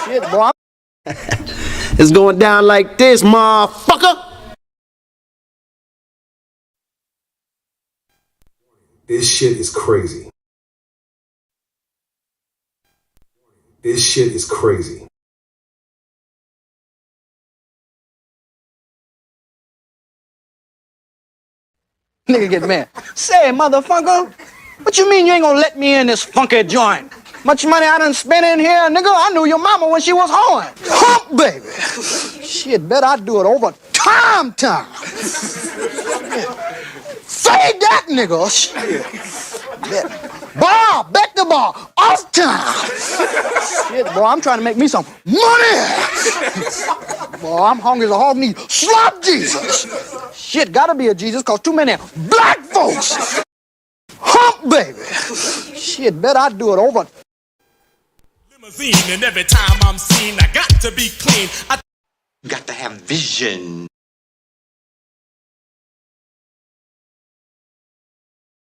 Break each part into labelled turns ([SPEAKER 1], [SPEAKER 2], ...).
[SPEAKER 1] Shit, boy.
[SPEAKER 2] It's going down like this, motherfucker.
[SPEAKER 3] This shit is crazy. This shit is crazy.
[SPEAKER 1] Nigga get mad. Say, motherfucker, what you mean you ain't gonna let me in this funky joint? Much money I done spent in here, nigga. I knew your mama when she was horn. Hump, baby. Shit, bet I do it over time. Say that, nigga. Shit. Bar, bet the bar, off time. Shit, boy, I'm trying to make me some money. Boy, I'm hungry as a hog need. Slop Jesus. Shit, gotta be a Jesus, cause too many black folks. Hump, baby. Shit, bet I do it over.
[SPEAKER 4] Limousine, and every time I'm seen, I got to be clean. I
[SPEAKER 5] got to have vision.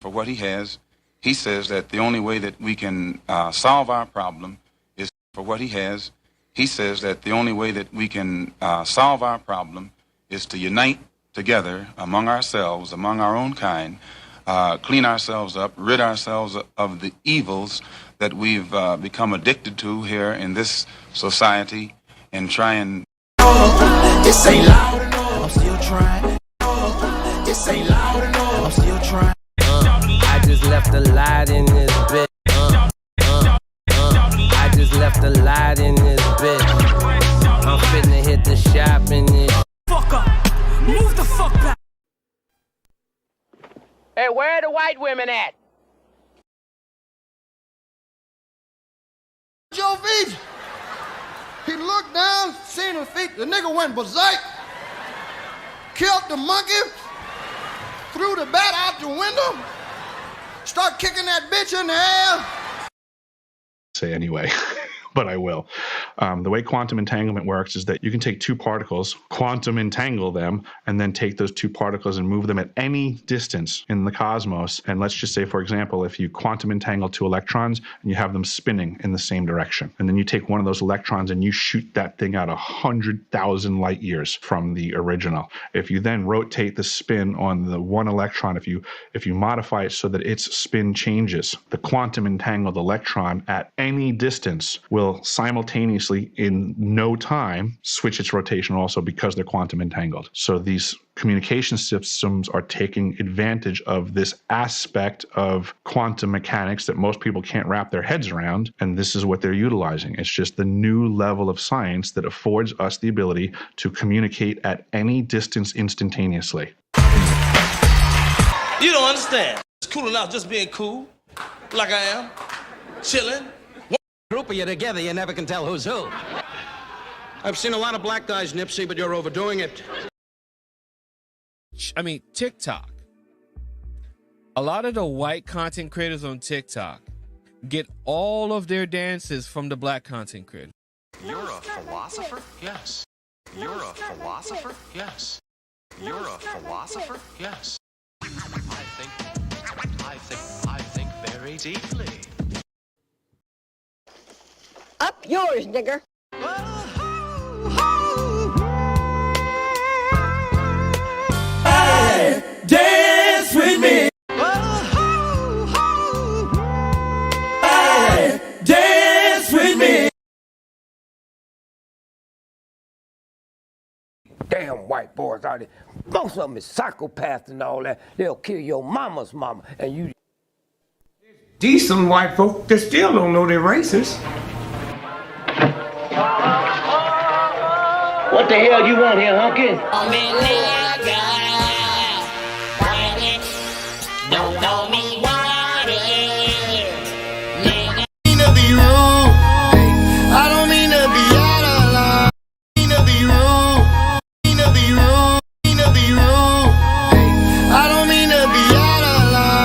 [SPEAKER 6] For what he has, he says that the only way that we can solve our problem is for what he has. He says that the only way that we can solve our problem is to unite together among ourselves, among our own kind, clean ourselves up, rid ourselves of the evils that we've become addicted to here in this society, and try and...
[SPEAKER 4] This ain't loud enough, I'm still trying. This ain't loud enough, I'm still trying.
[SPEAKER 7] I just left a light in this bitch. I just left a light in this bitch. I'm finna hit the shop in this.
[SPEAKER 4] Fuck up, move the fuck back.
[SPEAKER 1] Hey, where are the white women at?
[SPEAKER 8] Your feet. He looked down, seen his feet. The nigga went berserk, killed the monkey, threw the bat out the window, start kicking that bitch in the air.
[SPEAKER 9] Say anyway, but I will. The way quantum entanglement works is that you can take two particles, quantum entangle them, and then take those two particles and move them at any distance in the cosmos. And let's just say, for example, if you quantum entangle two electrons and you have them spinning in the same direction, and then you take one of those electrons and you shoot that thing out 100,000 light years from the original. If you then rotate the spin on the one electron, if you modify it so that its spin changes, the quantum entangled electron at any distance will simultaneously in no time switch its rotation also, because they're quantum entangled. So these communication systems are taking advantage of this aspect of quantum mechanics that most people can't wrap their heads around, and this is what they're utilizing. It's just the new level of science that affords us the ability to communicate at any distance instantaneously.
[SPEAKER 4] You don't understand. It's cool enough just being cool, like I am, chilling.
[SPEAKER 7] Group of you together, you never can tell who's who.
[SPEAKER 8] I've seen a lot of black guys, Nipsey, but you're overdoing it.
[SPEAKER 10] I mean, TikTok. A lot of the white content creators on TikTok get all of their dances from the black content creators.
[SPEAKER 5] You're a philosopher? Yes. You're a philosopher? Yes. You're a philosopher? Yes. I think very deeply.
[SPEAKER 11] Up yours, nigger.
[SPEAKER 4] Hey, dance with me. Hey, dance with me.
[SPEAKER 7] Damn white boys out there. Most of them is psychopaths and all that. They'll kill your mama's mama. And you...
[SPEAKER 8] Decent white folk that still don't know they're racist.
[SPEAKER 1] What the hell you want here, hunky?
[SPEAKER 4] Don't know me, what it
[SPEAKER 8] mean to be rude. I don't mean to be out of line. Mean to be rude. Mean to be rude. Mean to be rude. I don't mean to be out of line.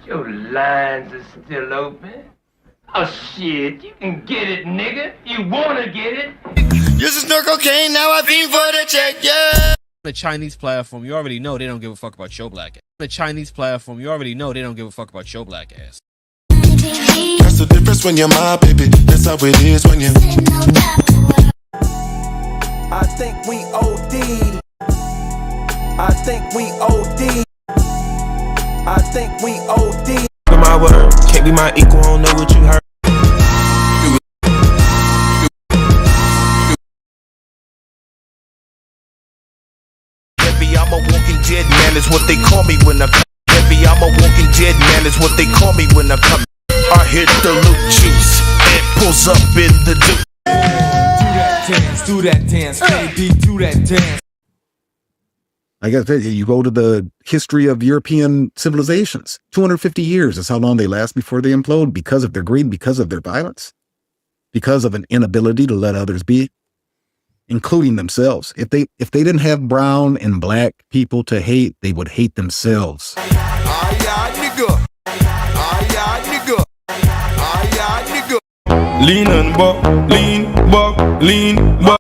[SPEAKER 7] Your lines are still open. Oh shit, you can get it, nigga. You wanna get it?
[SPEAKER 4] Used to snort cocaine, now I fiend for the check, yeah.
[SPEAKER 10] The Chinese platform, you already know they don't give a fuck about your black ass. The Chinese platform, you already know they don't give a fuck about your black ass.
[SPEAKER 4] That's the difference when you're my baby. That's how it is when you.
[SPEAKER 12] I think we OD. I think we OD. I think we OD.
[SPEAKER 4] My word, can't be my equal, I don't know what you heard. Heavy, I'm a walking dead man, is what they call me when I come. Heavy, I'm a walking dead man, is what they call me when I come. I hit the loot juice, it pulls up in the dude.
[SPEAKER 12] Do that dance, baby, do that dance.
[SPEAKER 13] I guess you go to the history of European civilizations. 250 years is how long they last before they implode because of their greed, because of their violence, because of an inability to let others be, including themselves. If they didn't have brown and black people to hate, they would hate themselves.
[SPEAKER 4] Lean and buck, lean, buck, lean, buck.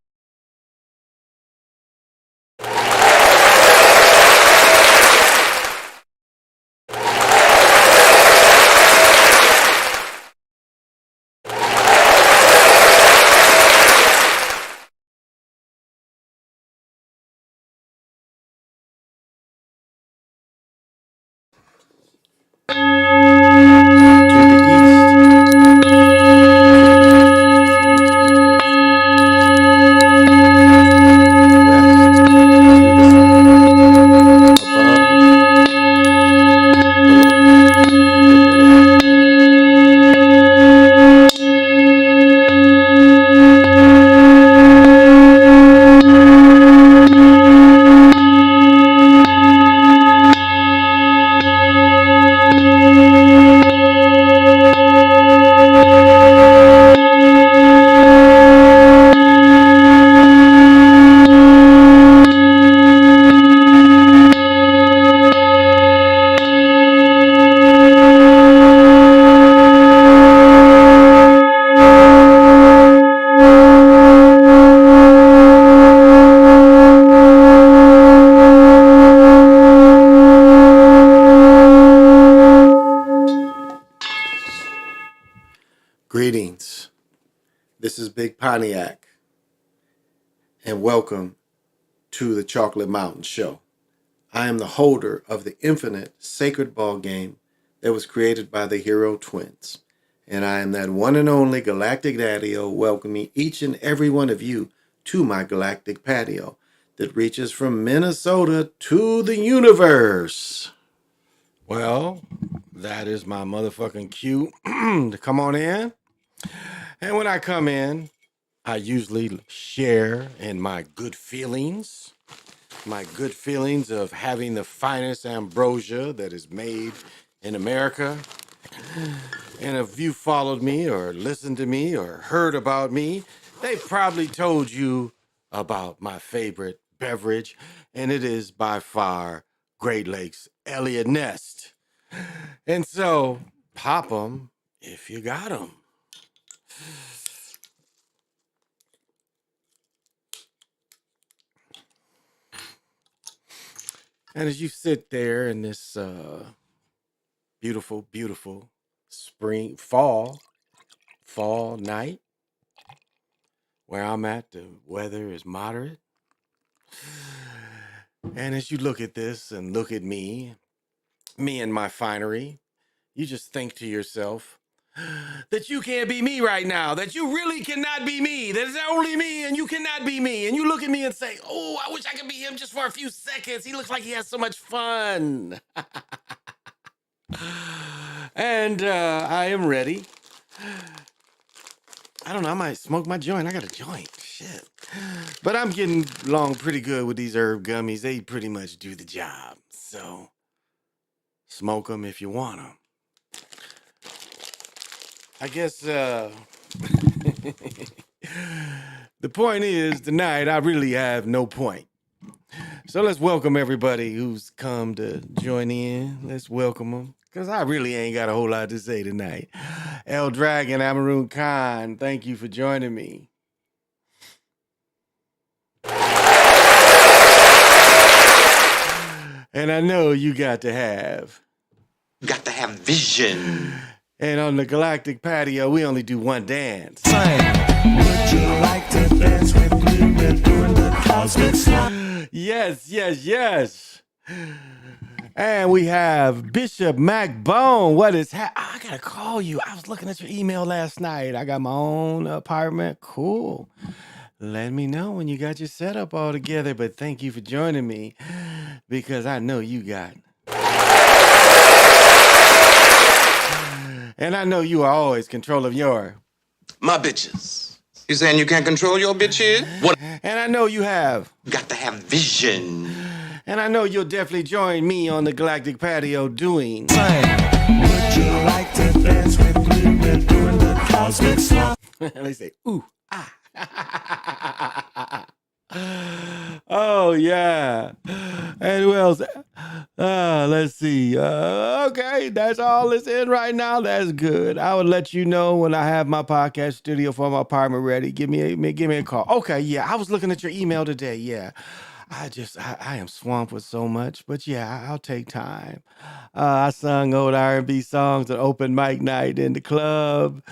[SPEAKER 2] Greetings. This is Big Pontiac, and welcome to the Chocolate Mountain Show. I am the holder of the infinite sacred ball game that was created by the Hero Twins, and I am that one and only galactic daddy-o welcoming each and every one of you to my galactic patio that reaches from Minnesota to the universe. Well, that is my motherfucking cue to come on in. And when I come in, I usually share in my good feelings of having the finest ambrosia that is made in America. And if you followed me or listened to me or heard about me, they probably told you about my favorite beverage, and it is by far Great Lakes Elliott Nest. And so, pop 'em if you got 'em. And as you sit there in this beautiful, beautiful fall night, where I'm at, the weather is moderate. And as you look at this and look at me and my finery, you just think to yourself that you can't be me right now, that you really cannot be me, that it's only me and you cannot be me. And you look at me and say, oh, I wish I could be him just for a few seconds. He looks like he has so much fun. And I am ready. I don't know, I might smoke my joint. I got a joint, shit. But I'm getting along pretty good with these herb gummies. They pretty much do the job. So, smoke them if you want them. I guess, the point is, tonight, I really have no point. So let's welcome everybody who's come to join in. Let's welcome them, because I really ain't got a whole lot to say tonight. El Dragon, Amaroon Khan, thank you for joining me. And I know you got to have vision. And on the Galactic Patio, we only do one dance. Would you like to dance with me? We're doing the cosmic slide. Yes, yes, yes. And we have Bishop MacBone. What is I gotta call you. I was looking at your email last night. I got my own apartment. Cool. Let me know when you got your setup all together. But thank you for joining me because I know you got. And I know you are always control of my bitches. You saying you can't control your bitches? What? And I know you have got to have vision. And I know you'll definitely join me on the Galactic Patio doing. Would you like to dance with me? We're doing the cosmic slide. They say, ooh, ah. Oh yeah. And who else? Let's see. Okay, that's all that's in right now. That's good. I would let you know when I have my podcast studio for my apartment ready. Give me a call. Okay, yeah. I was looking at your email today. Yeah. I am swamped with so much, but yeah, I'll take time. I sung old R&B songs at open mic night in the club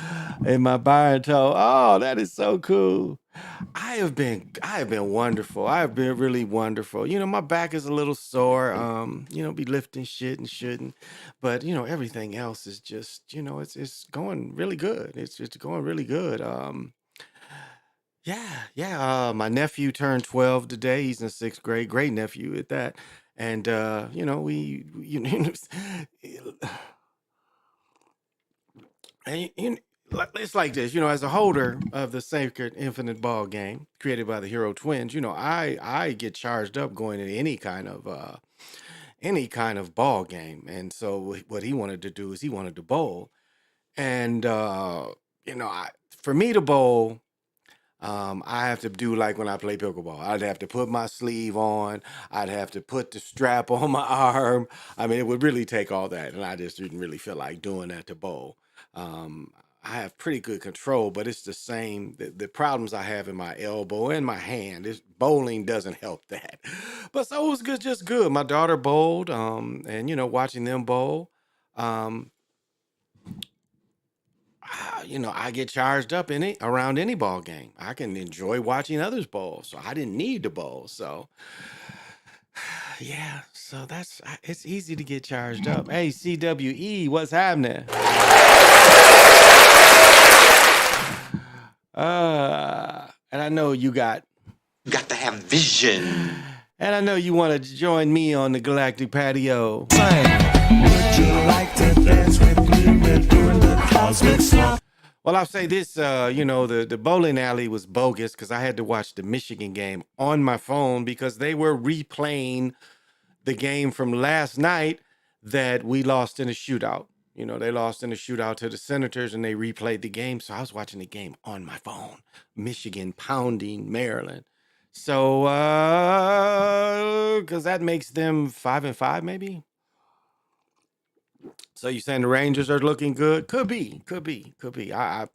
[SPEAKER 2] in my baritone. Oh, that is so cool. I have been wonderful. I have been really wonderful. You know, my back is a little sore. Be lifting shit and shouldn't, but everything else is just, it's going really good. It's going really good. Yeah. My nephew turned 12 today. He's in 6th grade. Great nephew at that. And and it's like this, as a holder of the Sacred Infinite Ball game created by the Hero Twins, I get charged up going to any kind of ball game. And so what he wanted to do is he wanted to bowl. And for me to bowl, I have to do like when I play pickleball. I'd have to put my sleeve on. I'd have to put the strap on my arm. I mean, it would really take all that, and I just didn't really feel like doing that to bowl. I have pretty good control, but it's the same. The problems I have in my elbow and my hand is bowling doesn't help that. But so it was good, just good. My daughter bowled, and watching them bowl. I get charged up in it around any ball game. I can enjoy watching others bowl, so I didn't need to bowl. So, yeah, so it's easy to get charged up. Hey, CWE, what's happening? And I know you got to have vision. And I know you want to join me on the Galactic Patio. Would you like to dance with me? We're doing the cosmic slide. Well, I'll say this, the bowling alley was bogus because I had to watch the Michigan game on my phone because they were replaying the game from last night that we lost in a shootout. They lost in a shootout to the Senators and they replayed the game. So I was watching the game on my phone. Michigan pounding Maryland. So, because that makes them 5-5 maybe. So you saying the Rangers are looking good? Could be. I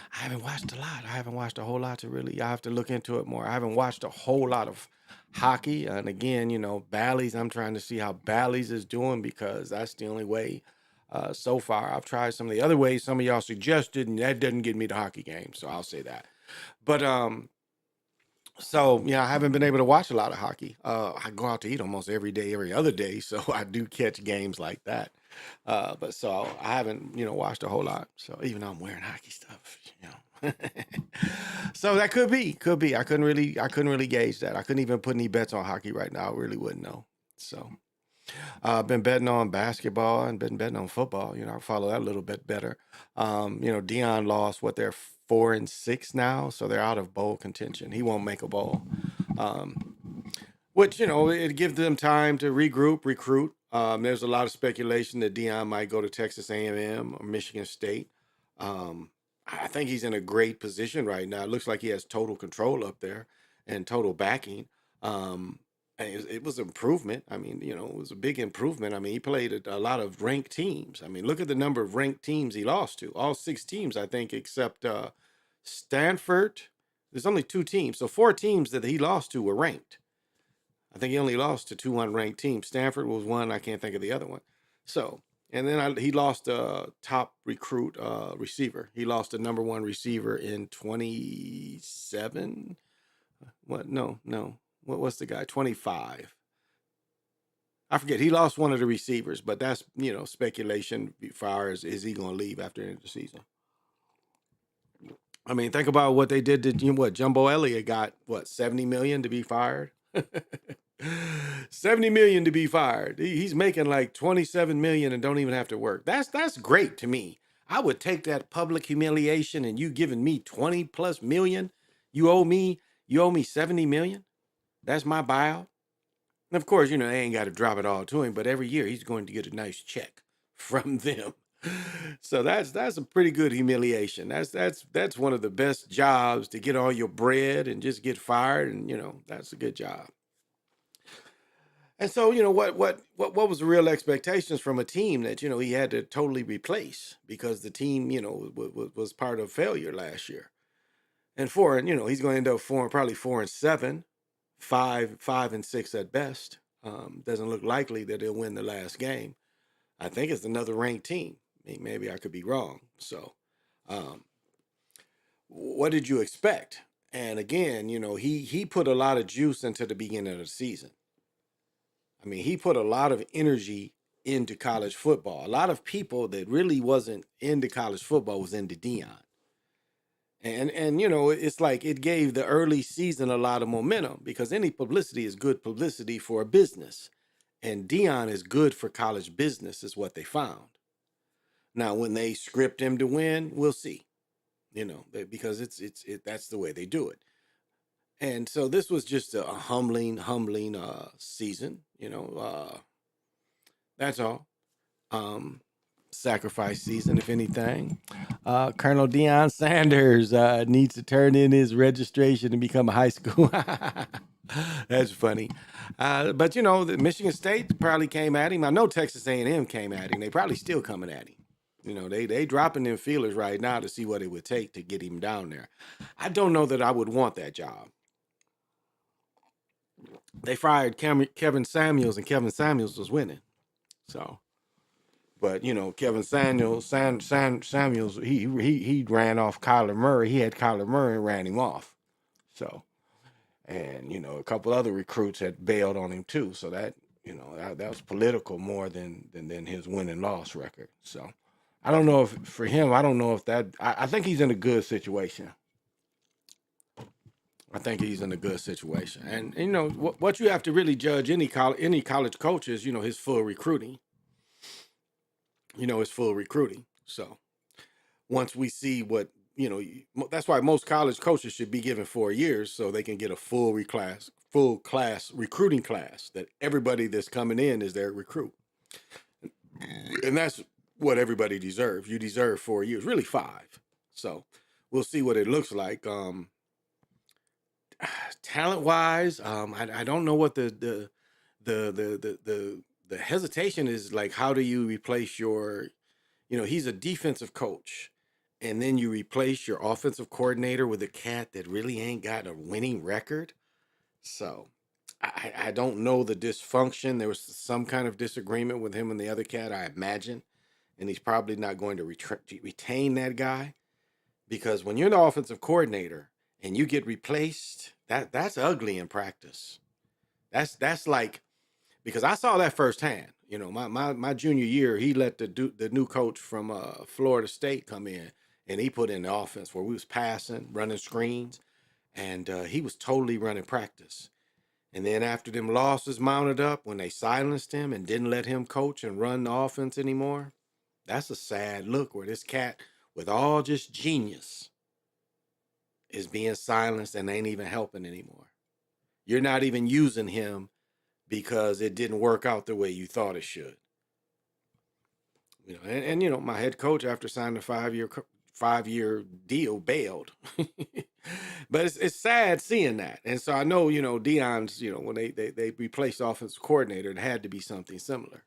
[SPEAKER 2] haven't watched a lot. I haven't watched a whole lot to really. I have to look into it more. I haven't watched a whole lot of hockey. And again, Bally's. I'm trying to see how Bally's is doing because that's the only way so far. I've tried some of the other ways some of y'all suggested, and that doesn't get me the hockey game. So I'll say that. But so, I haven't been able to watch a lot of hockey. I go out to eat almost every day, every other day. So I do catch games like that. But so I haven't, watched a whole lot. So even though I'm wearing hockey stuff, so that could be. I couldn't really gauge that. I couldn't even put any bets on hockey right now. I really wouldn't know. So I've been betting on basketball and been betting on football. I follow that a little bit better. Dion lost they're 4-6 now, so they're out of bowl contention. He won't make a bowl. Which, it gives them time to regroup, recruit. There's a lot of speculation that Dion might go to Texas A&M or Michigan State. I think he's in a great position right now. It looks like he has total control up there and total backing. And it was improvement. I mean, you know, it was a big improvement. I mean, he played at a lot of ranked teams. I mean, look at the number of ranked teams he lost to. All 6 teams, I think, except Stanford. There's only 2 teams. So 4 teams that he lost to were ranked. I think he only lost to 2 unranked teams. Stanford was one. I can't think of the other one. So, and then he lost a top recruit receiver. He lost a number 1 receiver in 27. What? No. What was the guy? 25. I forget. He lost one of the receivers, but that's, you know, speculation as far as is he going to leave after the end of the season. I mean, think about what they did to, you know, what Jumbo Elliott got, what, 70 million to be fired? 70 million to be fired. He's making like 27 million and don't even have to work. That's great to me. I would take that public humiliation and you giving me 20 plus million. You owe me 70 million. That's my buyout. And of course, you know, they ain't got to drop it all to him, but every year he's going to get a nice check from them. So that's a pretty good humiliation. That's one of the best jobs, to get all your bread and just get fired, and you know, that's a good job. And so, you know, what was the real expectations from a team that, you know, he had to totally replace, because the team, you know, was part of failure last year. And you know, he's going to end up probably 4-7, 5-6 at best. Doesn't look likely that they'll win the last game. I think it's another ranked team. Maybe I could be wrong. So, what did you expect? And again, you know, he put a lot of juice into the beginning of the season. I mean, he put a lot of energy into college football. A lot of people that really wasn't into college football was into Deion. And you know, it's like it gave the early season a lot of momentum, because any publicity is good publicity for a business. And Deion is good for college business, is what they found. Now, when they script him to win, we'll see. You know, because that's the way they do it. And so this was just a humbling season. You know, that's all. Sacrifice season, if anything. Colonel Deion Sanders needs to turn in his registration and become a high school. That's funny. But you know, the Michigan State probably came at him. I know Texas A&M came at him. They probably still coming at him. You know, they dropping them feelers right now to see what it would take to get him down there. I don't know that I would want that job. They fired Kevin Samuels, and Kevin Samuels was winning. So, but you know, Kevin Samuels, he ran off Kyler Murray. He had Kyler Murray and ran him off. So, and you know, a couple other recruits had bailed on him too. So that, you know, that was political more than his win and loss record. So, I don't know if for him, I don't know if that. I think he's in a good situation. And you know, what you have to really judge any college coach is, you know, his full recruiting. You know, his full recruiting. So once we see what, you know, that's why most college coaches should be given 4 years, so they can get a full class recruiting class, that everybody that's coming in is their recruit. And that's what everybody deserves. You deserve 4 years, really 5. So we'll see what it looks like. Talent wise, I don't know what the hesitation is like. How do you replace your, you know, he's a defensive coach, and then you replace your offensive coordinator with a cat that really ain't got a winning record. So I don't know the dysfunction. There was some kind of disagreement with him and the other cat, I imagine, and he's probably not going to retain that guy, because when you're the offensive coordinator and you get replaced, that's ugly in practice. That's like, because I saw that firsthand. You know, my junior year, he let the new coach from Florida State come in, and he put in the offense where we was passing, running screens, and he was totally running practice. And then after them losses mounted up, when they silenced him and didn't let him coach and run the offense anymore, that's a sad look, where this cat with all just genius is being silenced and ain't even helping anymore. You're not even using him because it didn't work out the way you thought it should. You know, and you know, my head coach, after signing a 5-year deal bailed. But it's sad seeing that. And so I know, Deion's, when they replaced offensive coordinator, it had to be something similar.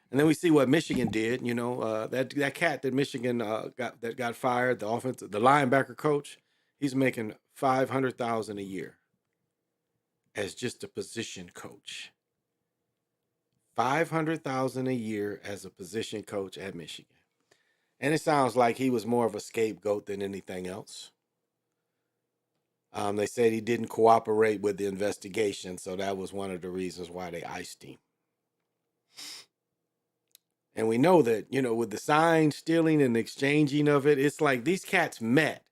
[SPEAKER 2] And then we see what Michigan did. That cat that Michigan got fired, the linebacker coach, he's making $500,000 a year as just a position coach. $500,000 a year as a position coach at Michigan. And it sounds like he was more of a scapegoat than anything else. They said he didn't cooperate with the investigation, so that was one of the reasons why they iced him. And we know that, with the sign stealing and exchanging of it, it's like these cats met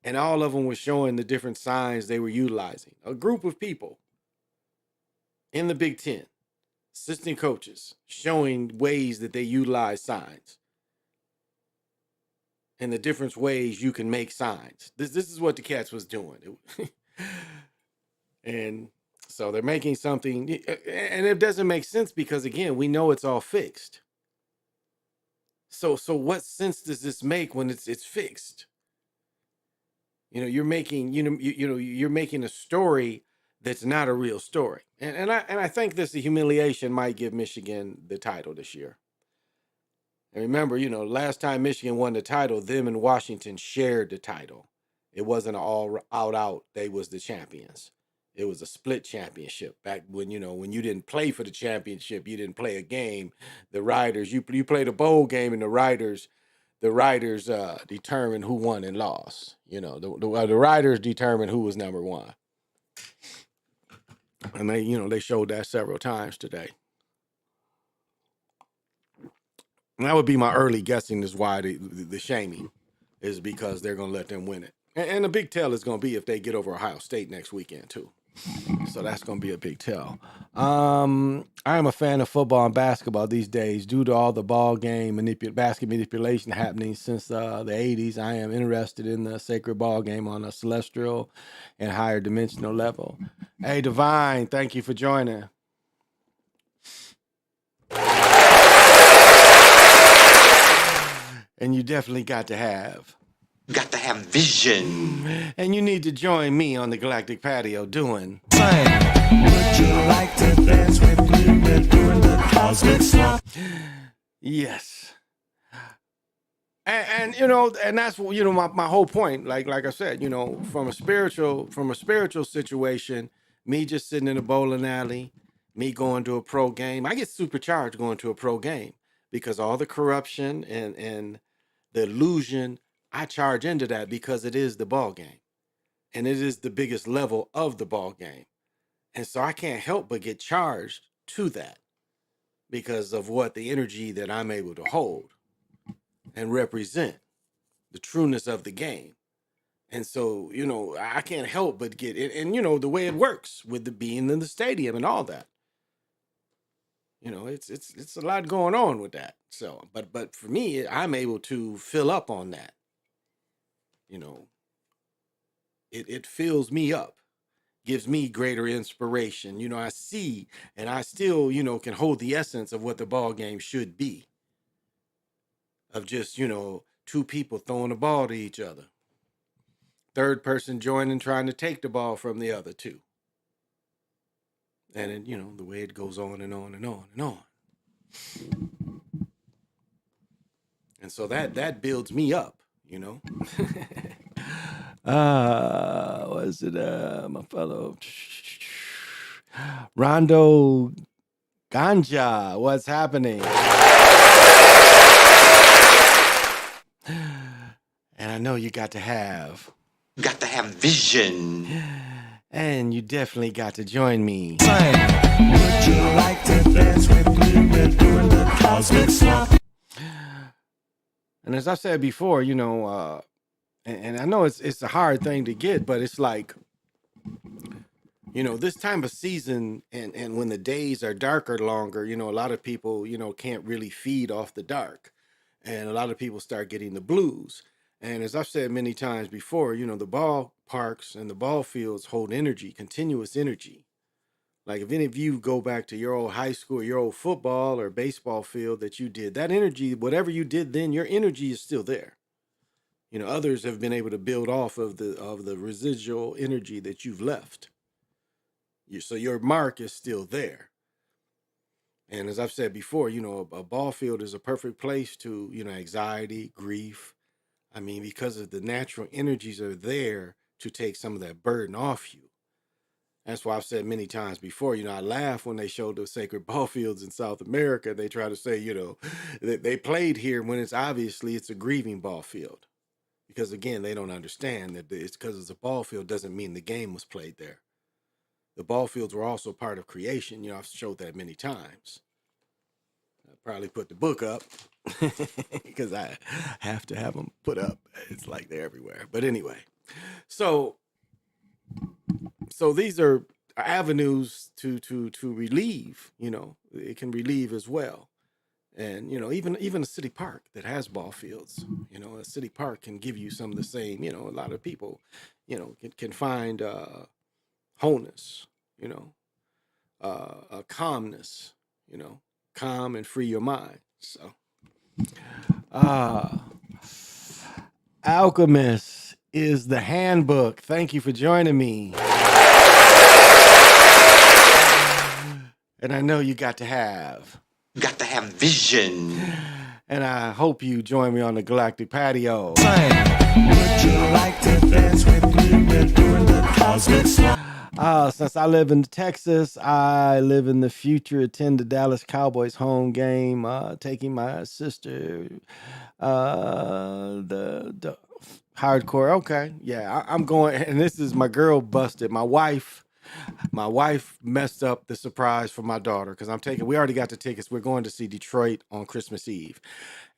[SPEAKER 2] and all of them were showing the different signs they were utilizing. A group of people in the Big Ten, assistant coaches, showing ways that they utilize signs and the different ways you can make signs. This is what the cats was doing. And so they're making something, and it doesn't make sense because, again, we know it's all fixed. So what sense does this make when it's fixed? You're making you're making a story that's not a real story. And I think this humiliation might give Michigan the title this year. And remember, last time Michigan won the title, them and Washington shared the title. It wasn't an all out. They was the champions. It was a split championship back when, when you didn't play for the championship, you didn't play a game. The Riders, you played a bowl game, and the Riders determined who won and lost. The Riders determined who was number one. And they showed that several times today. And that would be my early guessing is why the shaming is because they're going to let them win it. And the big tell is going to be if they get over Ohio State next weekend, too. So that's going to be a big tell. I am a fan of football and basketball these days. Due to all the ball game basket manipulation happening since the 80s, I am interested in the sacred ball game on a celestial and higher dimensional level. Hey, Divine, thank you for joining. And you definitely got to have vision. And you need to join me on the Galactic Patio doing. Would you like to dance with me? We're doing the cosmic slump. Yes. And that's my whole point. Like I said, from a spiritual situation, me just sitting in a bowling alley, me going to a pro game, I get supercharged going to a pro game because all the corruption and the illusion, I charge into that because it is the ball game. And it is the biggest level of the ball game. And so I can't help but get charged to that because of what the energy that I'm able to hold and represent, the trueness of the game. And so, I can't help but get it. And, the way it works with the being in the stadium and all that. It's a lot going on with that. So, but for me, I'm able to fill up on that. It fills me up, gives me greater inspiration. I see, and I still, can hold the essence of what the ball game should be. Of just, two people throwing the ball to each other. Third person joining, trying to take the ball from the other two. And then, the way it goes on and on and on and on. And so that builds me up, what is it? My fellow Rondo Ganja, what's happening? And I know you got to have vision. And you definitely got to join me. Would you like to dance with me? We're doing the cosmic slump. And as I said before, and I know it's a hard thing to get, but it's like, this time of season and when the days are darker longer, a lot of people, can't really feed off the dark. And a lot of people start getting the blues. And as I've said many times before, the ballparks and the ball fields hold energy, continuous energy. Like if any of you go back to your old high school, your old football or baseball field that you did, that energy, whatever you did then, your energy is still there. You know, others have been able to build off of the residual energy that you've left. So your mark is still there. And as I've said before, you know, a ball field is a perfect place to, you know, anxiety, grief. I mean, because of the natural energies are there to take some of that burden off you. That's why I've said many times before, you know, I laugh when they show the sacred ball fields in South America. They try to say, you know, that they played here when it's obviously it's a grieving ball field. Because again, they don't understand that it's because it's a ball field doesn't mean the game was played there. The ball fields were also part of creation. You know, I've showed that many times. I probably put the book up because I have to have them put up. It's like they're everywhere. But anyway, so these are avenues to relieve. You know, it can relieve as well. And you know, even a city park that has ball fields, you know, a city park can give you some of the same. You know, a lot of people, you know, can find wholeness. You know, a calmness. You know, calm and free your mind. So, Alchemist is the handbook. Thank you for joining me. And I know you got to have vision. And I hope you join me on the galactic patio. Would you like to dance with me? We're doing the cosmic since I live in Texas, I live in the future, attend the Dallas Cowboys home game, taking my sister, the hardcore. Okay. Yeah, I'm going, and this is my girl busted. My wife messed up the surprise for my daughter because we already got the tickets. We're going to see Detroit on Christmas Eve.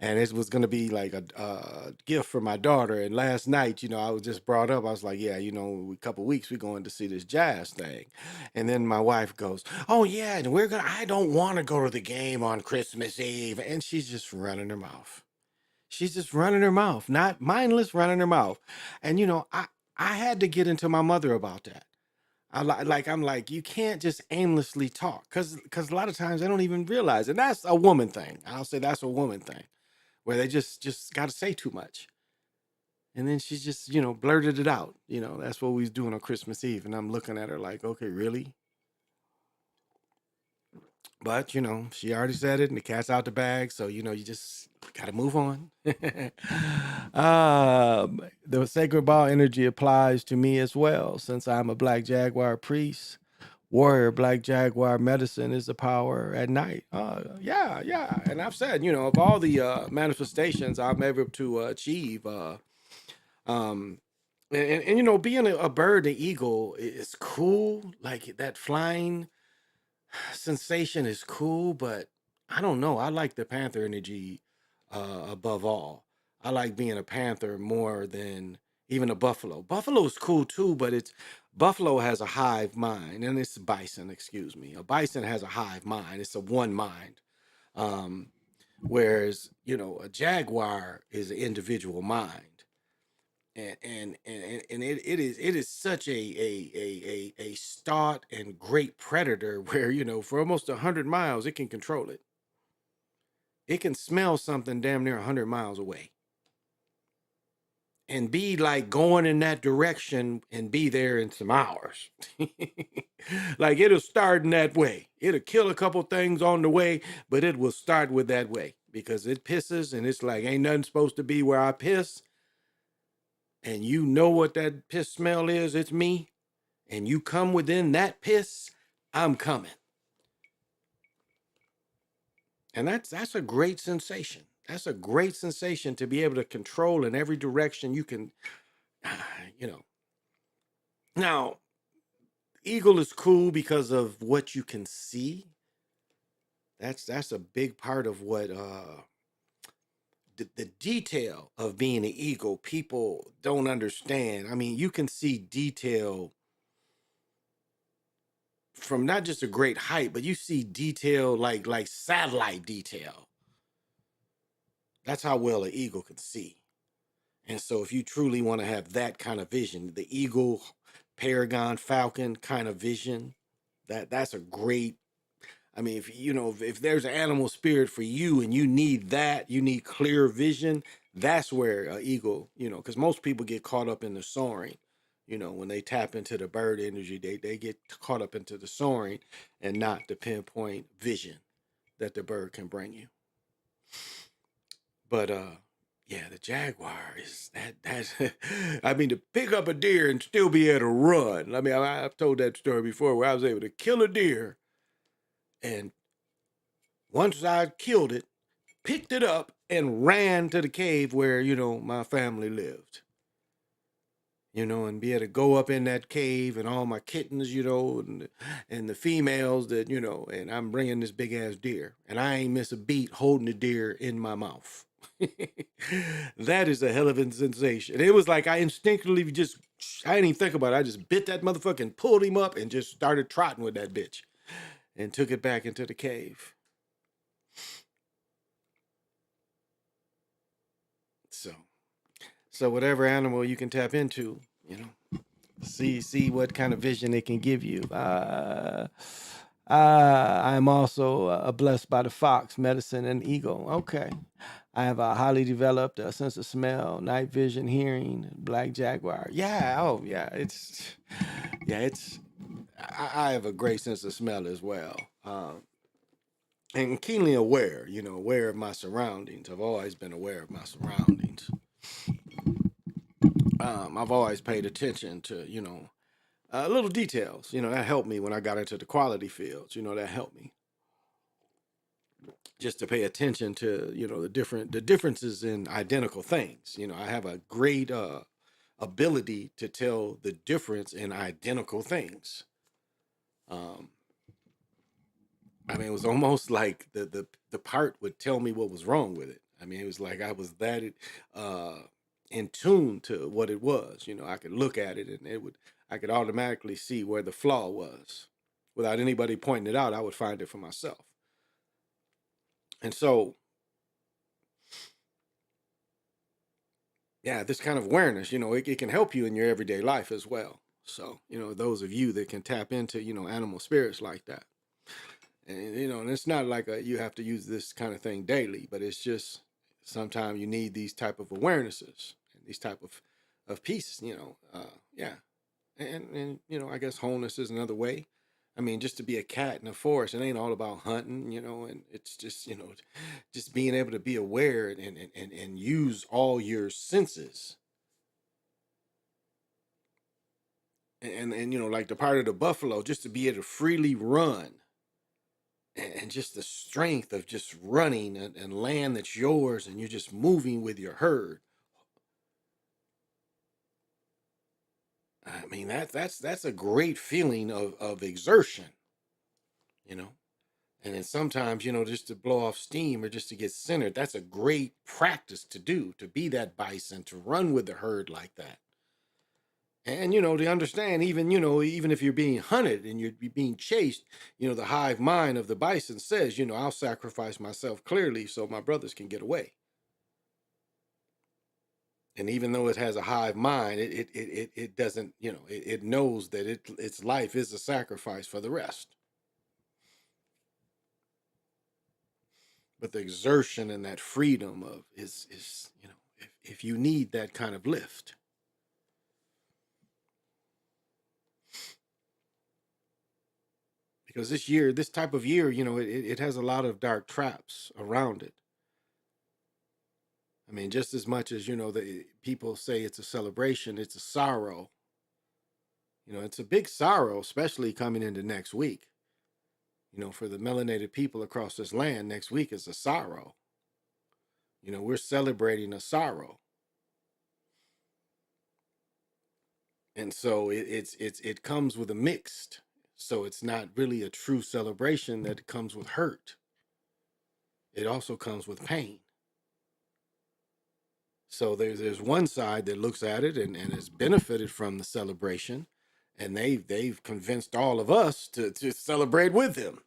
[SPEAKER 2] And it was going to be like a gift for my daughter. And last night, you know, I was just brought up. I was like, yeah, you know, a couple weeks we're going to see this jazz thing. And then my wife goes, oh, yeah, and I don't want to go to the game on Christmas Eve. And she's just running her mouth. She's just running her mouth, not mindless, running her mouth. And, you know, I had to get into my mother about that. I'm like, you can't just aimlessly talk because a lot of times they don't even realize it. That's a woman thing. I'll say that's a woman thing where they just got to say too much. And then she just, you know, blurted it out. You know, that's what we was doing on Christmas Eve. And I'm looking at her like, okay, really? But, you know, she already said it and the cat's out the bag. So, you know, you just got to move on. The sacred ball energy applies to me as well. Since I'm a Black Jaguar priest, warrior, Black Jaguar medicine is the power at night. Yeah. And I've said, you know, of all the manifestations I'm able to achieve, and you know, being a bird, the eagle is cool. Like that flying sensation is cool, but I don't know. I like the panther energy above all. I like being a panther more than even a buffalo. Buffalo is cool too, but buffalo has a hive mind, and it's bison. Excuse me. A bison has a hive mind. It's a one mind. Whereas you know a jaguar is an individual mind. And it is such a stout and great predator where you know for almost 100 miles it can control it. It can smell something damn near 100 miles away and be like going in that direction and be there in some hours. Like it'll start in that way. It'll kill a couple things on the way, but it will start with that way because it pisses and it's like ain't nothing supposed to be where I piss. And you know what that piss smell is, it's me. And you come within that piss, I'm coming. And that's a great sensation. That's a great sensation to be able to control in every direction you can, you know. Now, eagle is cool because of what you can see. That's a big part of what the detail of being an eagle people don't understand. I mean, you can see detail from not just a great height, but you see detail like satellite detail. That's how well an eagle can see. And so if you truly want to have that kind of vision, the eagle, paragon, falcon kind of vision, that's a great, I mean, if you know, if there's an animal spirit for you and you need that, you need clear vision, That's where an eagle, because most people get caught up in the soaring. When they tap into the bird energy, they get caught up into the soaring and not the pinpoint vision that the bird can bring you. But yeah, the Jaguar is that's I mean, to pick up a deer and still be able to run. I mean, I've told that story before where I was able to kill a deer, and once I killed it, picked it up and ran to the cave where, my family lived. And be able to go up in that cave and all my kittens, and the females that, and I'm bringing this big ass deer, and I ain't miss a beat holding the deer in my mouth. That is a hell of a sensation. It was like I instinctively I didn't even think about it. I just bit that motherfucker and pulled him up and just started trotting with that bitch and took it back into the cave. So whatever animal you can tap into, see what kind of vision it can give you. I am also blessed by the fox, medicine, and eagle. Okay. I have a highly developed sense of smell, night vision, hearing, black jaguar. Yeah. Oh, yeah. I have a great sense of smell as well. And keenly aware, aware of my surroundings. I've always been aware of my surroundings. I've always paid attention to, little details. That helped me when I got into the quality fields. That helped me just to pay attention to, the differences in identical things. I have a great ability to tell the difference in identical things. I mean, it was almost like the part would tell me what was wrong with it. I mean, it was like I was that in tune to what it was. I could look at it and I could automatically see where the flaw was. Without anybody pointing it out, I would find it for myself. And so, yeah, this kind of awareness, it can help you in your everyday life as well. So, those of you that can tap into, animal spirits like that. And, and it's not like you have to use this kind of thing daily, but it's just sometimes you need these type of awarenesses and these type of pieces, yeah. And I guess wholeness is another way. I mean, just to be a cat in the forest, it ain't all about hunting, and it's just, just being able to be aware and use all your senses. And like the part of the buffalo, just to be able to freely run. And just the strength of just running and land that's yours, and you're just moving with your herd. I mean, that's a great feeling of exertion, And then sometimes, just to blow off steam or just to get centered, that's a great practice to do, to be that bison, to run with the herd like that. And, to understand, even if you're being hunted and you're being chased, the hive mind of the bison says, I'll sacrifice myself clearly so my brothers can get away. And even though it has a hive mind, it doesn't, it knows that its life is a sacrifice for the rest. But the exertion and that freedom of is if you need that kind of lift. Because this type of year, it has a lot of dark traps around it. I mean, just as much as, the people say it's a celebration, it's a sorrow. It's a big sorrow, especially coming into next week. For the melanated people across this land, next week is a sorrow. We're celebrating a sorrow. And so it comes with a mixed. So it's not really a true celebration that comes with hurt. It also comes with pain. So there's one side that looks at it and has benefited from the celebration, and they've convinced all of us to celebrate with them.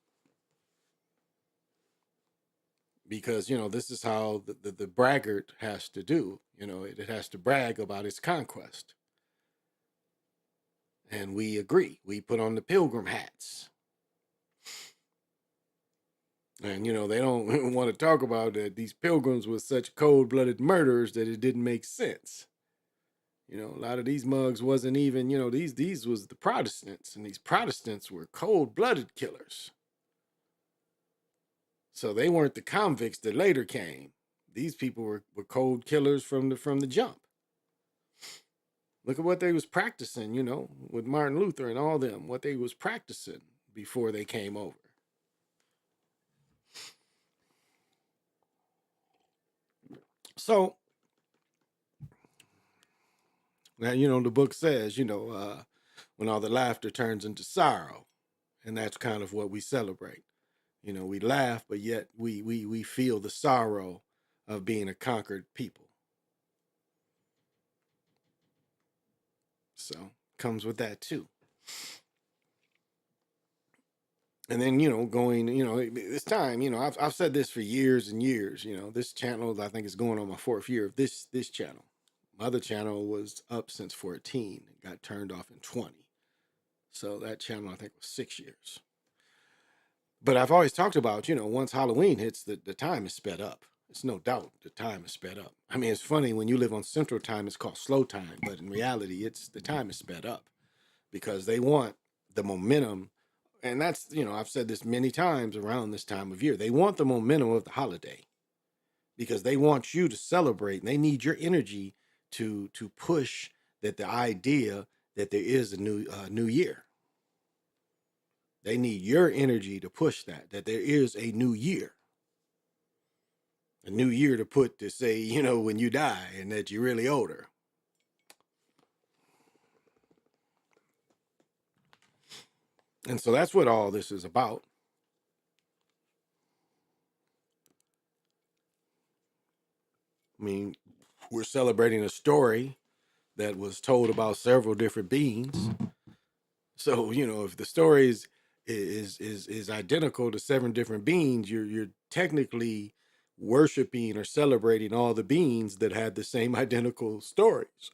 [SPEAKER 2] Because, this is how the braggart has to do. It has to brag about its conquest. And we agree. We put on the pilgrim hats. And, they don't want to talk about that these pilgrims were such cold-blooded murderers that it didn't make sense. A lot of these mugs wasn't even, these was the Protestants, and these Protestants were cold-blooded killers. So they weren't the convicts that later came. These people were cold killers from the jump. Look at what they was practicing, with Martin Luther and all them, what they was practicing before they came over. So, now, the book says, when all the laughter turns into sorrow, and that's kind of what we celebrate. We laugh, but yet we feel the sorrow of being a conquered people. So, comes with that too. And then, going, this time, I've said this for years and years, this channel, I think is going on my 4th year of this channel. My other channel was up since 14, it got turned off in 20. So that channel, I think, was 6 years. But I've always talked about, once Halloween hits, the time is sped up. It's no doubt the time is sped up. I mean, it's funny, when you live on Central Time, it's called slow time. But in reality, the time is sped up because they want the momentum. And that's, I've said this many times around this time of year. They want the momentum of the holiday because they want you to celebrate. And they need your energy to push that the idea that there is a new year. They need your energy to push that there is a new year. A new year to say, when you die and that you're really older. And so that's what all this is about. I mean, we're celebrating a story that was told about several different beings. So, if the story is identical to 7 different beings, you're technically worshiping or celebrating all the beings that had the same identical stories.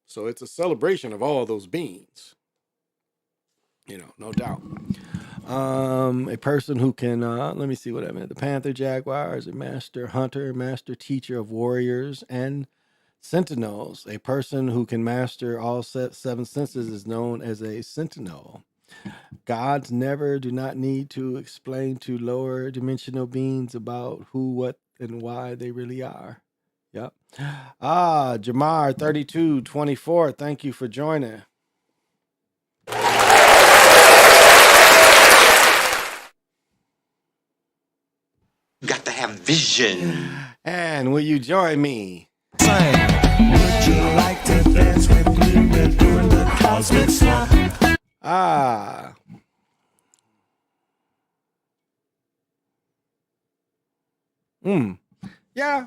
[SPEAKER 2] So it's a celebration of all those beings. No doubt. A person who can, let me see what I meant. The Panther Jaguar is a master hunter, master teacher of warriors and sentinels. A person who can master all 7 senses is known as a sentinel. Gods do not need to explain to lower dimensional beings about who, what, and why they really are. Yep. Jamar 3224, thank you for joining.
[SPEAKER 14] Got to have vision.
[SPEAKER 2] And will you join me?
[SPEAKER 15] Would you like to dance with me? We're doing the cosmic slump.
[SPEAKER 2] Yeah,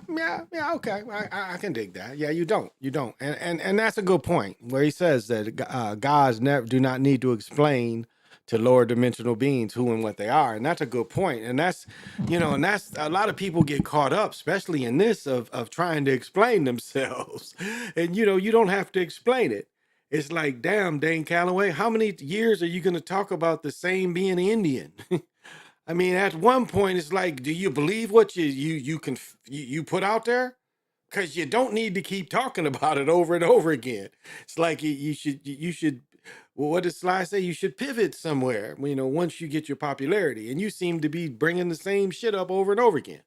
[SPEAKER 2] okay. I can dig that. Yeah, you don't. And that's a good point where he says that gods do not need to explain to lower dimensional beings who and what they are. And that's a good point. And that's, and that's a lot of people get caught up, especially in this of trying to explain themselves. And, you don't have to explain it. It's like, damn, Dane Calloway, how many years are you going to talk about the same being Indian? I mean, at one point, it's like, do you believe what you put out there? Because you don't need to keep talking about it over and over again. It's like you should. Well, what does Sly say? You should pivot somewhere. Once you get your popularity, and you seem to be bringing the same shit up over and over again.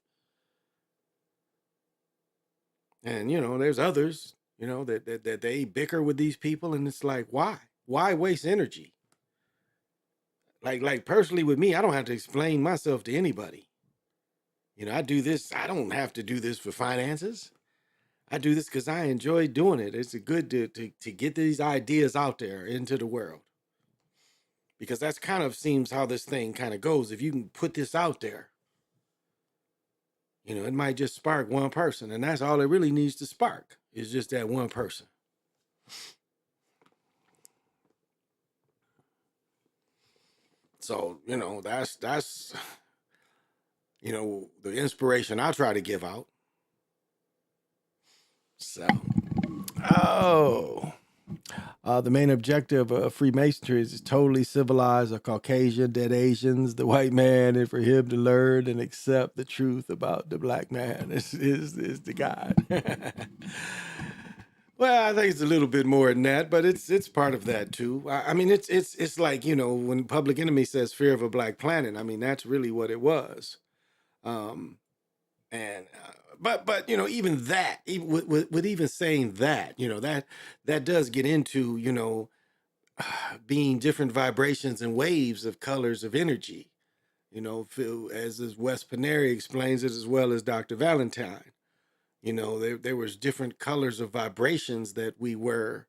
[SPEAKER 2] And there's others, that they bicker with these people, and it's like, why? Why waste energy? Like personally with me, I don't have to explain myself to anybody. I do this. I don't have to do this for finances. I do this because I enjoy doing it. It's good to get these ideas out there into the world. Because that's kind of seems how this thing kind of goes. If you can put this out there, it might just spark one person. And that's all it really needs to spark is just that one person. So, that's the inspiration I try to give out. So, The main objective of Freemasonry is to totally civilize a Caucasian, dead Asians, the white man, and for him to learn and accept the truth about the black man is the God. Well, I think it's a little bit more than that, but it's part of that too. I mean, it's like, you know, when Public Enemy says "fear of a black planet," I mean that's really what it was. And but you know, even that, even with even saying that, you know, that does get into, you know, being different vibrations and waves of colors of energy. You know, as Wes Paneri explains it, as well as Dr. Valentine. You know, there was different colors of vibrations that we were,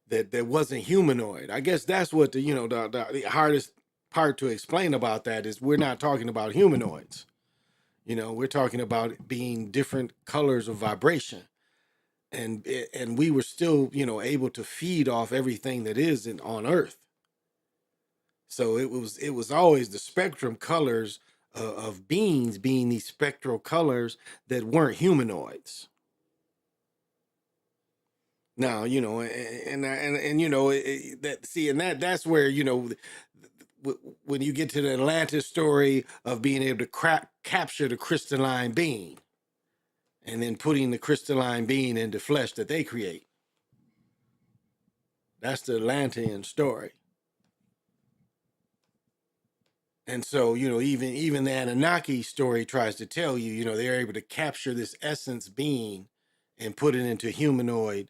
[SPEAKER 2] that wasn't humanoid. I guess that's what the, you know, the hardest part to explain about that is we're not talking about humanoids. You know, we're talking about being different colors of vibration. And we were still, you know, able to feed off everything that is on Earth. So it was always the spectrum colors of beings being these spectral colors that weren't humanoids. Now, you know, and you know, that see, and that's where, you know, when you get to the Atlantis story of being able to capture the crystalline being and then putting the crystalline being into flesh that they create. That's the Atlantean story. And so, you know, even the Anunnaki story tries to tell you, you know, they're able to capture this essence being and put it into humanoid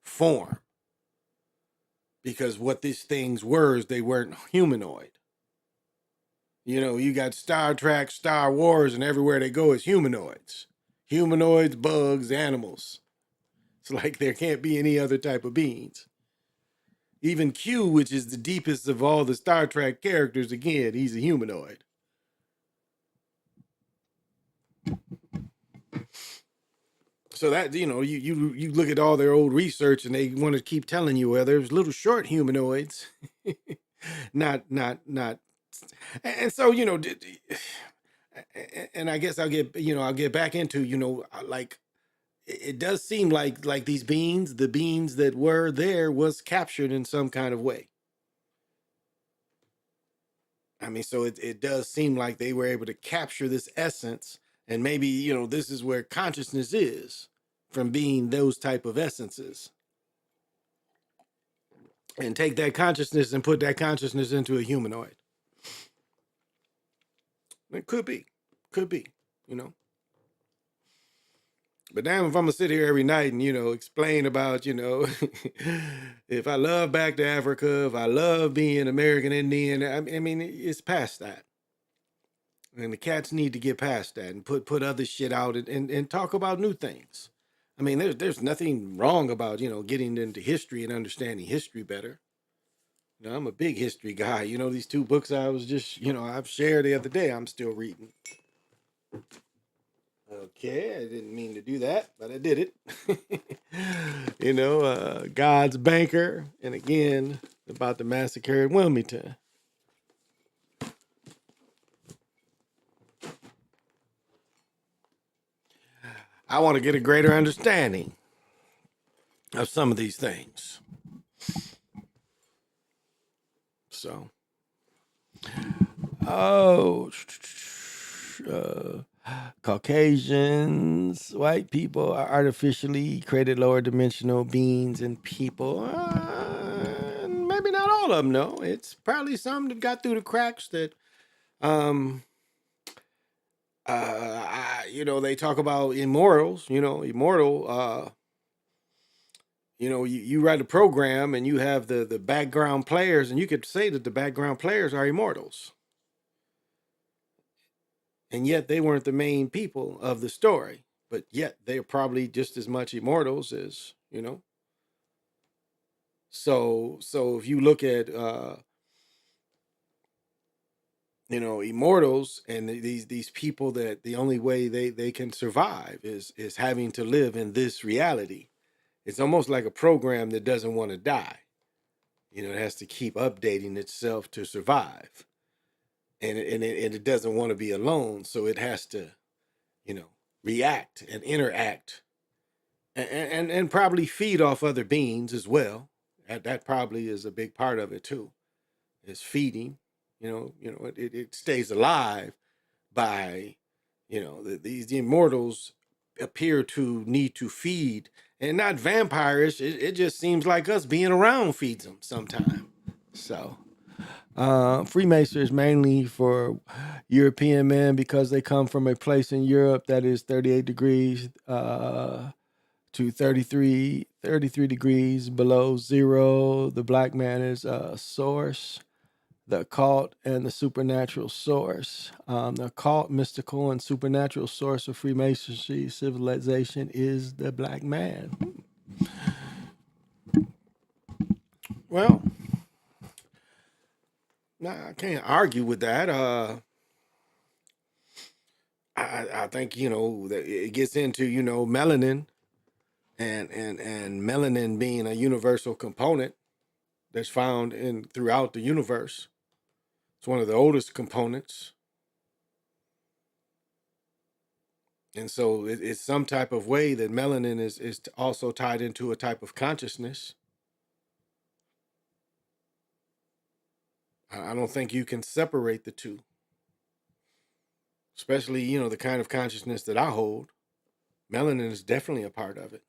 [SPEAKER 2] form. Because what these things were is they weren't humanoid. You know, you got Star Trek, Star Wars, and everywhere they go is humanoids. Humanoids, bugs, animals. It's like there can't be any other type of beings. Even Q, which is the deepest of all the Star Trek characters, again, he's a humanoid. So that, you know, you look at all their old research and they want to keep telling you, well, there's little short humanoids, not. And so, you know, and I guess I'll get back into, you know, like it does seem like these beings, the beings that were there was captured in some kind of way. I mean, so it does seem like they were able to capture this essence, and maybe, you know, this is where consciousness is, from being those type of essences. And take that consciousness and put that consciousness into a humanoid. It could be, you know. But damn, if I'm gonna sit here every night and, you know, explain about, you know, if I love back to Africa, if I love being American Indian, I mean, it's past that. And the cats need to get past that and put other shit out and talk about new things. I mean, there's nothing wrong about, you know, getting into history and understanding history better. You know, I'm a big history guy. You know, these 2 books I was just, you know, I've shared the other day, I'm still reading. Okay, I didn't mean to do that, but I did it. You know, God's Banker, and again, about the massacre at Wilmington. I want to get a greater understanding of some of these things. So, Caucasians, white people are artificially created lower dimensional beings and people. Maybe not all of them, no. It's probably some that got through the cracks that, you know, they talk about immortals, you know, you know, you write a program and you have the background players, and you could say that the background players are immortals. And yet they weren't the main people of the story, but yet they're probably just as much immortals as, you know. So if you look at, you know, immortals and these people that the only way they can survive is having to live in this reality. It's almost like a program that doesn't want to die. You know, it has to keep updating itself to survive. And it doesn't want to be alone, so it has to, you know, react and interact and probably feed off other beings as well. That probably is a big part of it too. Is feeding. It stays alive by, these immortals appear to need to feed, and not vampirish. It just seems like us being around feeds them sometime. So, Freemasons is mainly for European men because they come from a place in Europe that is 38 degrees to 33 degrees below zero. The black man is a source, the occult, and the supernatural source. The occult, mystical, and supernatural source of Freemasonry civilization is the black man. Well, nah, I can't argue with that. I think that it gets into melanin, and melanin being a universal component that's found throughout the universe. It's one of the oldest components. And so it's some type of way that melanin is also tied into a type of consciousness. I don't think you can separate the two, especially, the kind of consciousness that I hold. Melanin is definitely a part of it.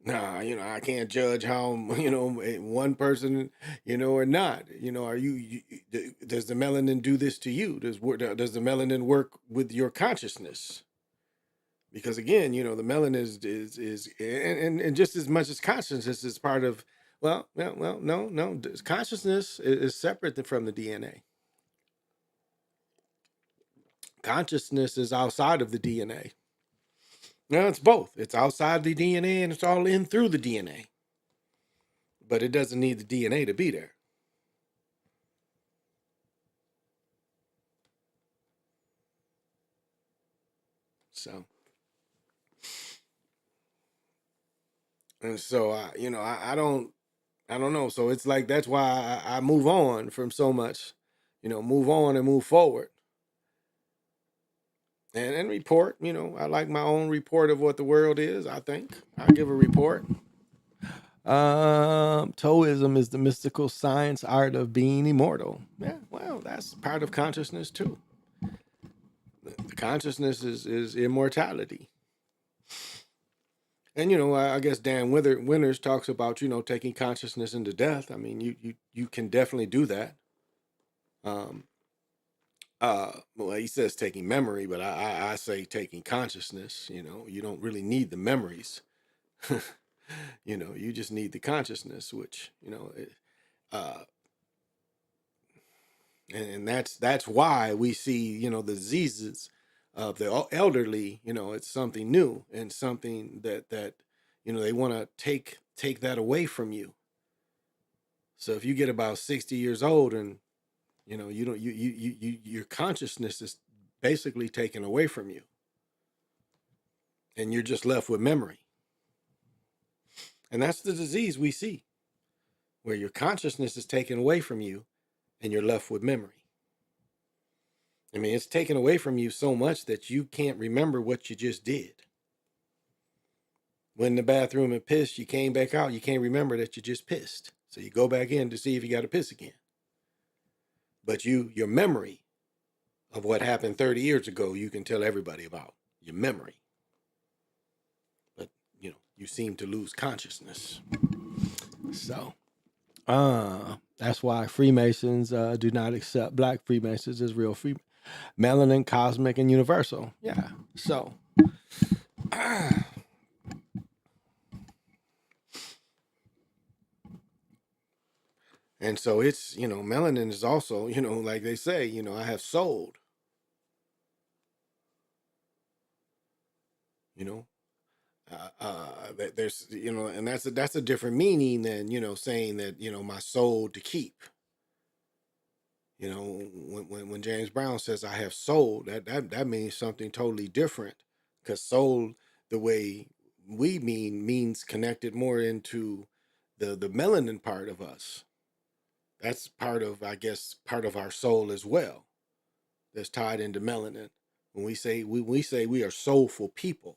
[SPEAKER 2] Nah, I can't judge how, one person, or not. Does the melanin do this to you? Does the melanin work with your consciousness? Because again, the melanin is and just as much as consciousness is part of, no. Consciousness is separate from the DNA. Consciousness is outside of the DNA. No, it's both. It's outside the DNA and it's all in through the DNA. But it doesn't need the DNA to be there. So, and so I don't know. So it's like, that's why I move on from so much, move on and move forward. And report, I like my own report of what the world is. I think I give a report. Taoism is the mystical science art of being immortal. Yeah, well, that's part of consciousness too. The consciousness is immortality. And I guess Dan Winters talks about taking consciousness into death. I mean, you can definitely do that. Well, he says taking memory, but I say taking consciousness. You don't really need the memories. You just need the consciousness, which and that's why we see the diseases of the elderly. It's something new and something that they want to take that away from you. So if you get about 60 years old and you don't your consciousness is basically taken away from you, and you're just left with memory. And that's the disease we see, where your consciousness is taken away from you and you're left with memory. I mean, it's taken away from you so much that you can't remember what you just did. Went in the bathroom and pissed, you came back out, you can't remember that you just pissed. So you go back in to see if you got to piss again. But your memory of what happened 30 years ago, you can tell everybody about your memory. But, you seem to lose consciousness. So, that's why Freemasons do not accept black Freemasons as real melanin, cosmic, and universal. Yeah. So, and so it's, melanin is also, like they say, I have sold. There's, and that's a different meaning than, saying that, my soul to keep. When James Brown says I have soul, that means something totally different, because soul, the way we means connected more into the melanin part of us. That's part of our soul as well. That's tied into melanin. When we say we are soulful people,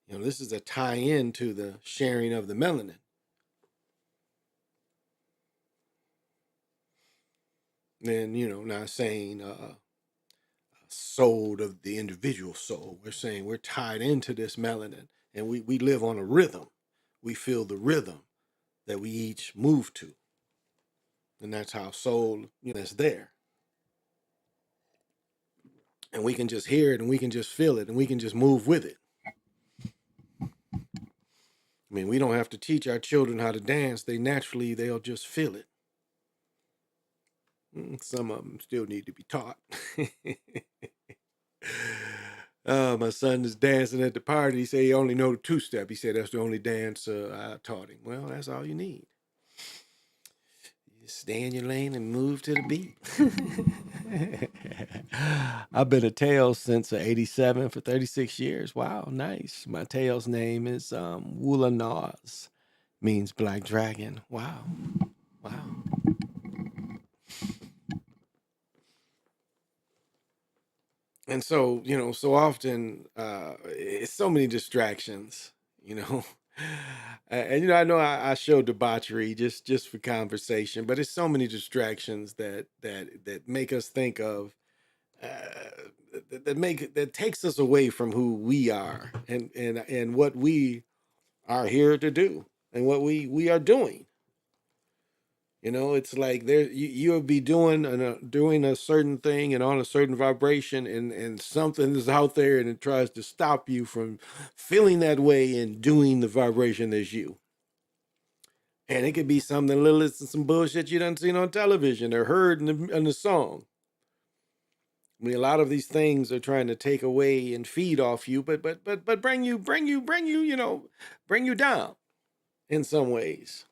[SPEAKER 2] This is a tie-in to the sharing of the melanin. And, not saying soul of the individual soul. We're saying we're tied into this melanin, and we live on a rhythm. We feel the rhythm that we each move to. And that's how soul is there. And we can just hear it, and we can just feel it, and we can just move with it. I mean, we don't have to teach our children how to dance. They'll just feel it. Some of them still need to be taught. My son is dancing at the party. He said he only know the two-step. He said that's the only dance I taught him. Well, that's all you need. You stay in your lane and move to the beat. I've been a tails since '87 for 36 years. Wow, nice. My tails name is Woolanaz. Means black dragon. Wow. And so, so often, it's so many distractions, and, I know I show debauchery just for conversation, but it's so many distractions that make us think of, that takes us away from who we are and what we are here to do and what we are doing. It's like you'll be doing a certain thing and on a certain vibration, and something is out there and it tries to stop you from feeling that way and doing the vibration as you. And it could be something little as some bullshit you done seen on television or heard in the song. I mean, a lot of these things are trying to take away and feed off you, but bring you down in some ways.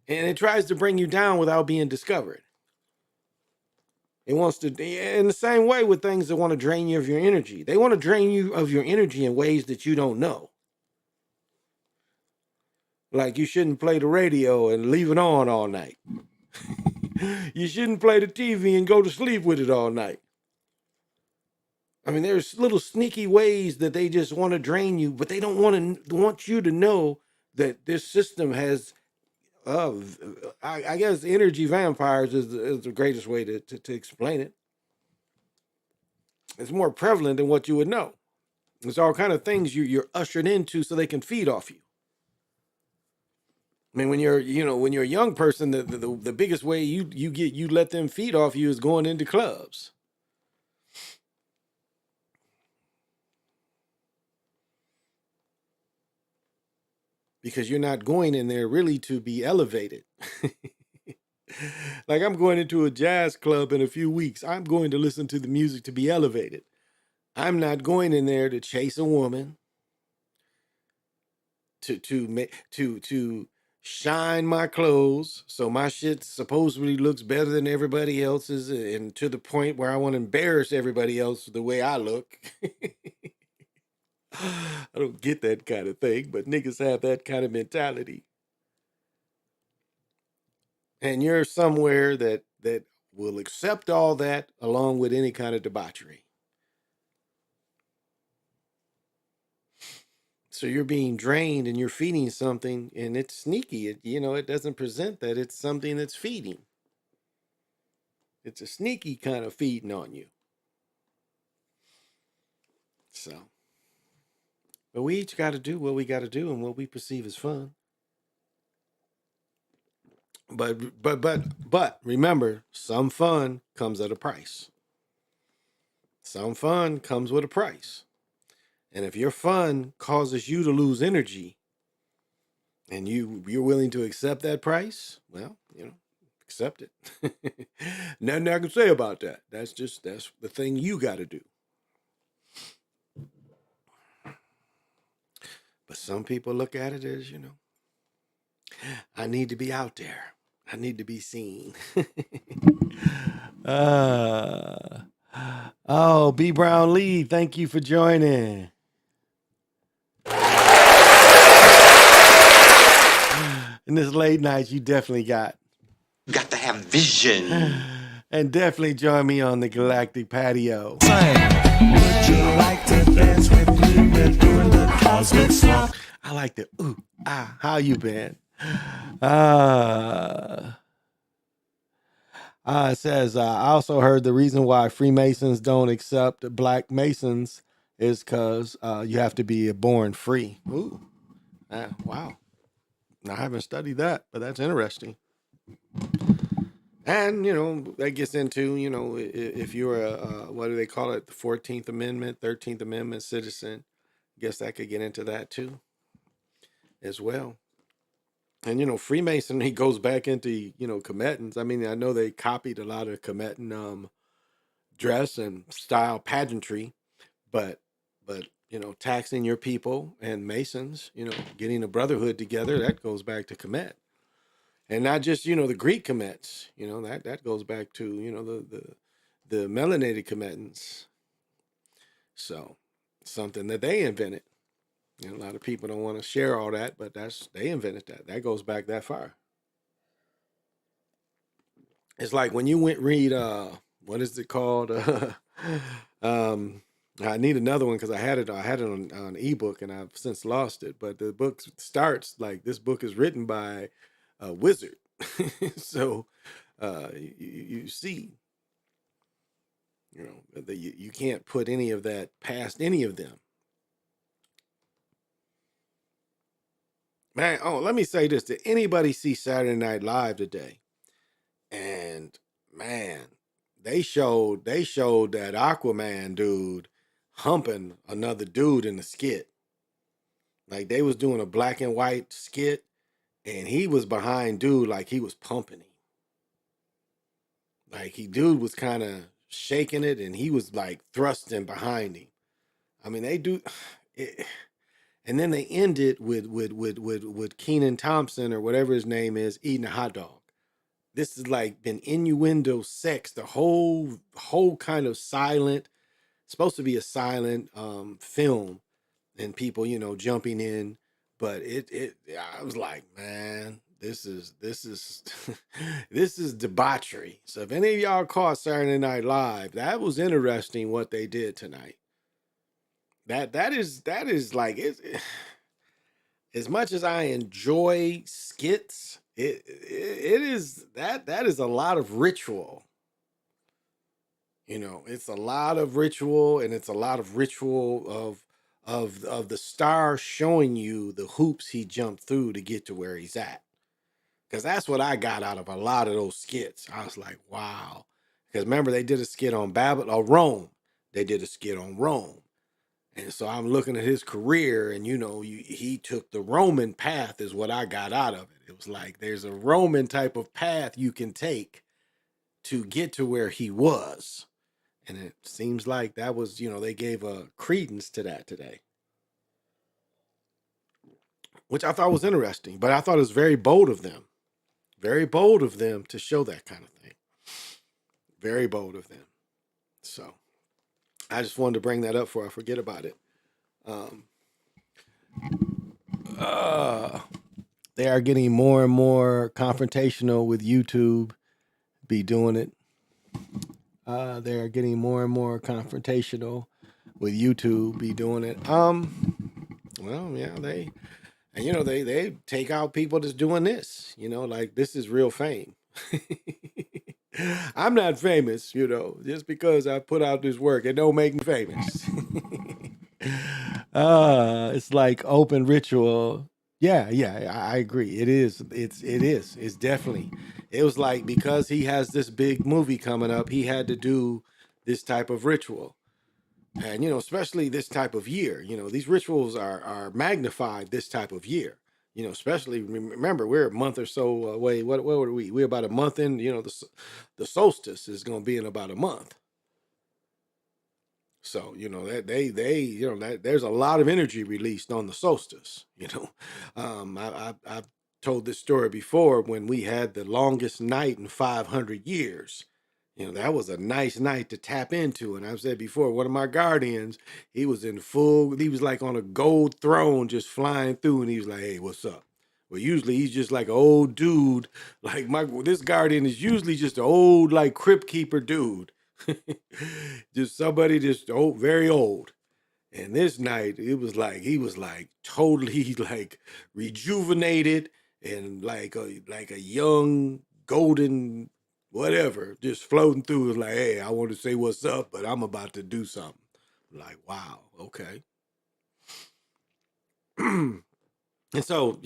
[SPEAKER 2] And it tries to bring you down without being discovered. It wants to, in the same way with things that want to drain you of your energy. They want to drain you of your energy in ways that you don't know. Like you shouldn't play the radio and leave it on all night. You shouldn't play the TV and go to sleep with it all night. I mean, there's little sneaky ways that they just want to drain you, but they don't want you to know that this system has, I guess energy vampires is the greatest way to explain it. It's more prevalent than what you would know. There's all kind of things you're ushered into so they can feed off you. I mean, when you're a young person, the biggest way you let them feed off you is going into clubs. Because you're not going in there really to be elevated. Like I'm going into a jazz club in a few weeks. I'm going to listen to the music to be elevated. I'm not going in there to chase a woman, to shine my clothes so my shit supposedly looks better than everybody else's, and to the point where I want to embarrass everybody else the way I look. I don't get that kind of thing, but niggas have that kind of mentality. And you're somewhere that will accept all that along with any kind of debauchery. So you're being drained and you're feeding something, and it's sneaky. It doesn't present that it's something that's feeding. It's a sneaky kind of feeding on you. So, but we each got to do what we got to do and what we perceive as fun. But remember, some fun comes at a price. Some fun comes with a price. And if your fun causes you to lose energy and you're willing to accept that price, well, accept it. Nothing I can say about that. That's the thing you got to do. But some people look at it as, I need to be out there. I need to be seen. B. Brown Lee, thank you for joining. In this late night, you definitely got
[SPEAKER 14] to have vision.
[SPEAKER 2] And definitely join me on the galactic patio.
[SPEAKER 15] Would you like to dance with me? We're doing the cosmic slump.
[SPEAKER 2] I like the ooh, ah, how you been? It says, I also heard the reason why Freemasons don't accept black Masons is because you have to be born free. Ooh, wow. I haven't studied that, but that's interesting. And, that gets into, if you're what do they call it? The 14th Amendment, 13th Amendment citizen. I guess that could get into that too as well. And, Freemasonry goes back into, Commetans. I mean, I know they copied a lot of Cometan dress and style pageantry, but, taxing your people and Masons, getting a brotherhood together, that goes back to Comet. And not just, the Greek Comets, that goes back to, the melanated Cometans. So something that they invented. A lot of people don't want to share all that, but they invented that. That goes back that far. It's like when you read, what is it called? I need another one because I had it on ebook and I've since lost it. But the book starts like this book is written by a wizard. So you see, that you can't put any of that past any of them. Man, let me say this. Did anybody see Saturday Night Live today? And man, they showed that Aquaman dude humping another dude in the skit. Like they was doing a black and white skit and he was behind dude like he was pumping him. Like dude was kind of shaking it and he was like thrusting behind him. I mean, they do it. And then they end it with Kenan Thompson or whatever his name is eating a hot dog. This is like been innuendo sex, the whole kind of silent, supposed to be a silent film and people, jumping in. But I was like, man, this is this is debauchery. So if any of y'all caught Saturday Night Live, that was interesting what they did tonight. That is like as much as I enjoy skits, it is that is a lot of ritual. It's a lot of ritual, and it's a lot of ritual of the star showing you the hoops he jumped through to get to where he's at. Because that's what I got out of a lot of those skits. I was like, wow. Because remember, they did a skit on Rome. They did a skit on Rome. And so I'm looking at his career and, he took the Roman path is what I got out of it. It was like, there's a Roman type of path you can take to get to where he was. And it seems like that was, they gave a credence to that today, which I thought was interesting, but I thought it was very bold of them to show that kind of thing. Very bold of them. So I just wanted to bring that up before I forget about it. They are getting more and more confrontational with YouTube. Be doing it. They are getting more and more confrontational with YouTube. Be doing it. Well, yeah, they take out people that's doing this. Like this is real fame. I'm not famous, just because I put out this work. It don't make me famous. It's like open ritual. Yeah, I agree. It is. It's definitely. It was like because he has this big movie coming up, he had to do this type of ritual. And, especially this type of year, these rituals are magnified this type of year. Especially remember we're a month or so away. What were we? We're about a month in. The solstice is going to be in about a month. So that that there's a lot of energy released on the solstice. I've told this story before when we had the longest night in 500 years. That was a nice night to tap into. And I've said before, one of my guardians, he was like on a gold throne just flying through. And he was like, hey, what's up? Well, usually he's just like an old dude. Like this guardian is usually just an old like crypt keeper dude. Just somebody just old, very old. And this night it was like he was like totally like rejuvenated and like a young golden whatever just floating through. It was like, hey, I want to say what's up, but I'm about to do something. Like, wow, okay. And so,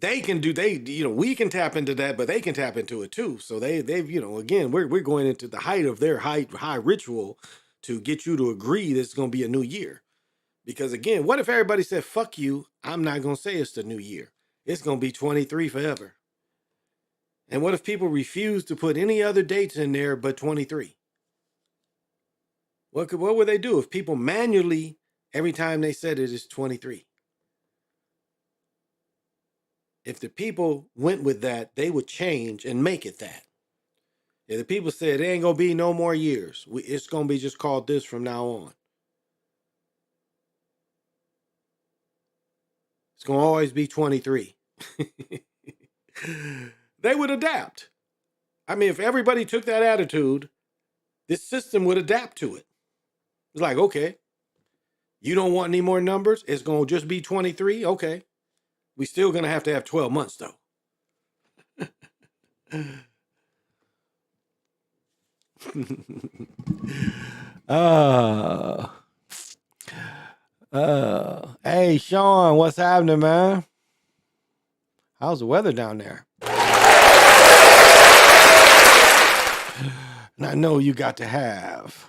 [SPEAKER 2] they can do we can tap into that, but they can tap into it too. So they've again, we're going into the height of their high ritual to get you to agree this is going to be a new year. Because again, what if everybody said, fuck you, I'm not going to say it's the new year. It's going to be 23 forever. And what if people refuse to put any other dates in there but 23? What would they do if people manually, every time they said it is 23? If the people went with that, they would change and make it that. If the people said, there ain't going to be no more years, it's going to be just called this from now on. It's going to always be 23. They would adapt. I mean, if everybody took that attitude, this system would adapt to it. It's like, okay, you don't want any more numbers? It's going to just be 23? Okay. We still going to have 12 months, though. Hey, Sean, what's happening, man? How's the weather down there? And I know you got to have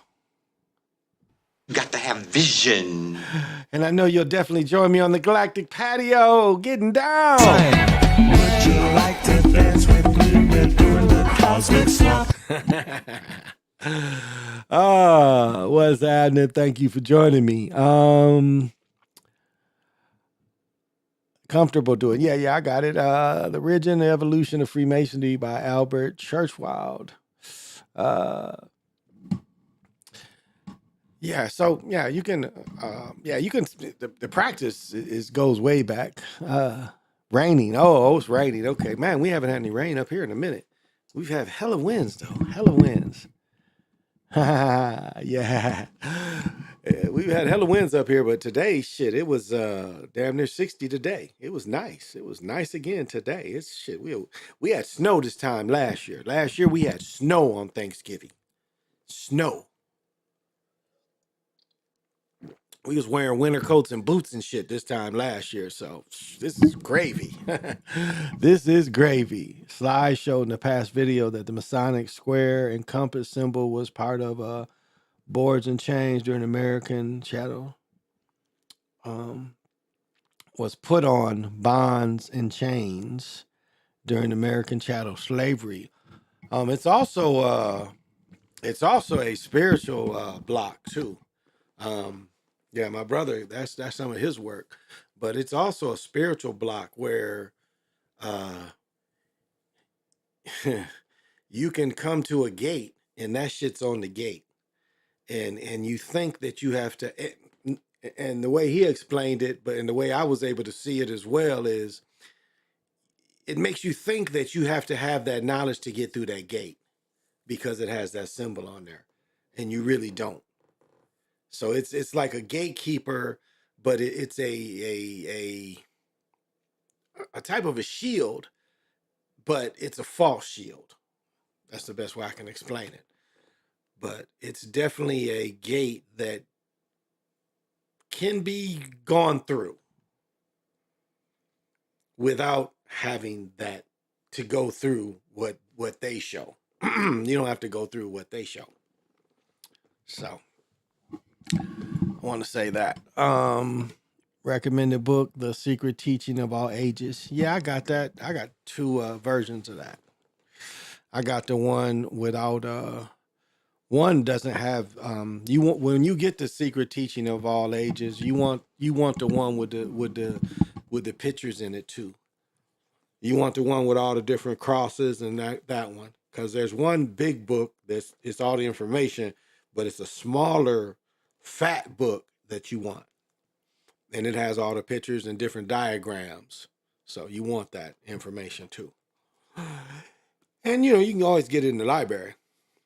[SPEAKER 14] vision.
[SPEAKER 2] And I know you'll definitely join me on the galactic patio, getting down.
[SPEAKER 15] Would you like to dance with me? We're doing the cosmic swap.
[SPEAKER 2] What's happening? Thank you for joining me. Comfortable doing. Yeah, I got it. The Origin and Evolution of Freemasonry by Albert Churchwald. You can the practice goes way back. Raining. Oh, it's raining. Okay, man, we haven't had any rain up here in a minute. We've had hella winds though. Hella winds. Yeah. We've had hella winds up here, but today, shit, it was damn near 60 today. It was nice. It was nice again today. It's shit. We had snow this time last year. Last year we had snow on Thanksgiving. Snow. We was wearing winter coats and boots and shit this time last year, so this is gravy. This is gravy. Sly showed in the past video that the Masonic square and compass symbol was part of boards and chains during American chattel. Was put on bonds and chains during American chattel slavery. It's also a spiritual block too. Yeah, my brother, that's some of his work, but it's also a spiritual block where you can come to a gate and that shit's on the gate, and you think that you have to, and the way he explained it, but in the way I was able to see it as well, is it makes you think that you have to have that knowledge to get through that gate because it has that symbol on there, and you really don't. So it's like a gatekeeper, but it's a type of a shield, but it's a false shield. That's the best way I can explain it. But it's definitely a gate that can be gone through without having that to go through what they show. You don't have to go through what they show. So I want to say that. Recommended book, The Secret Teaching of All Ages. Yeah, I got that. I got two versions of that. I got the one without one doesn't have you want, when you get The Secret Teaching of All Ages, you want the one with the pictures in it too. You want the one with all the different crosses and that one, because there's one big book it's all the information, but it's a smaller fat book that you want. And it has all the pictures and different diagrams. So you want that information too. And you can always get it in the library.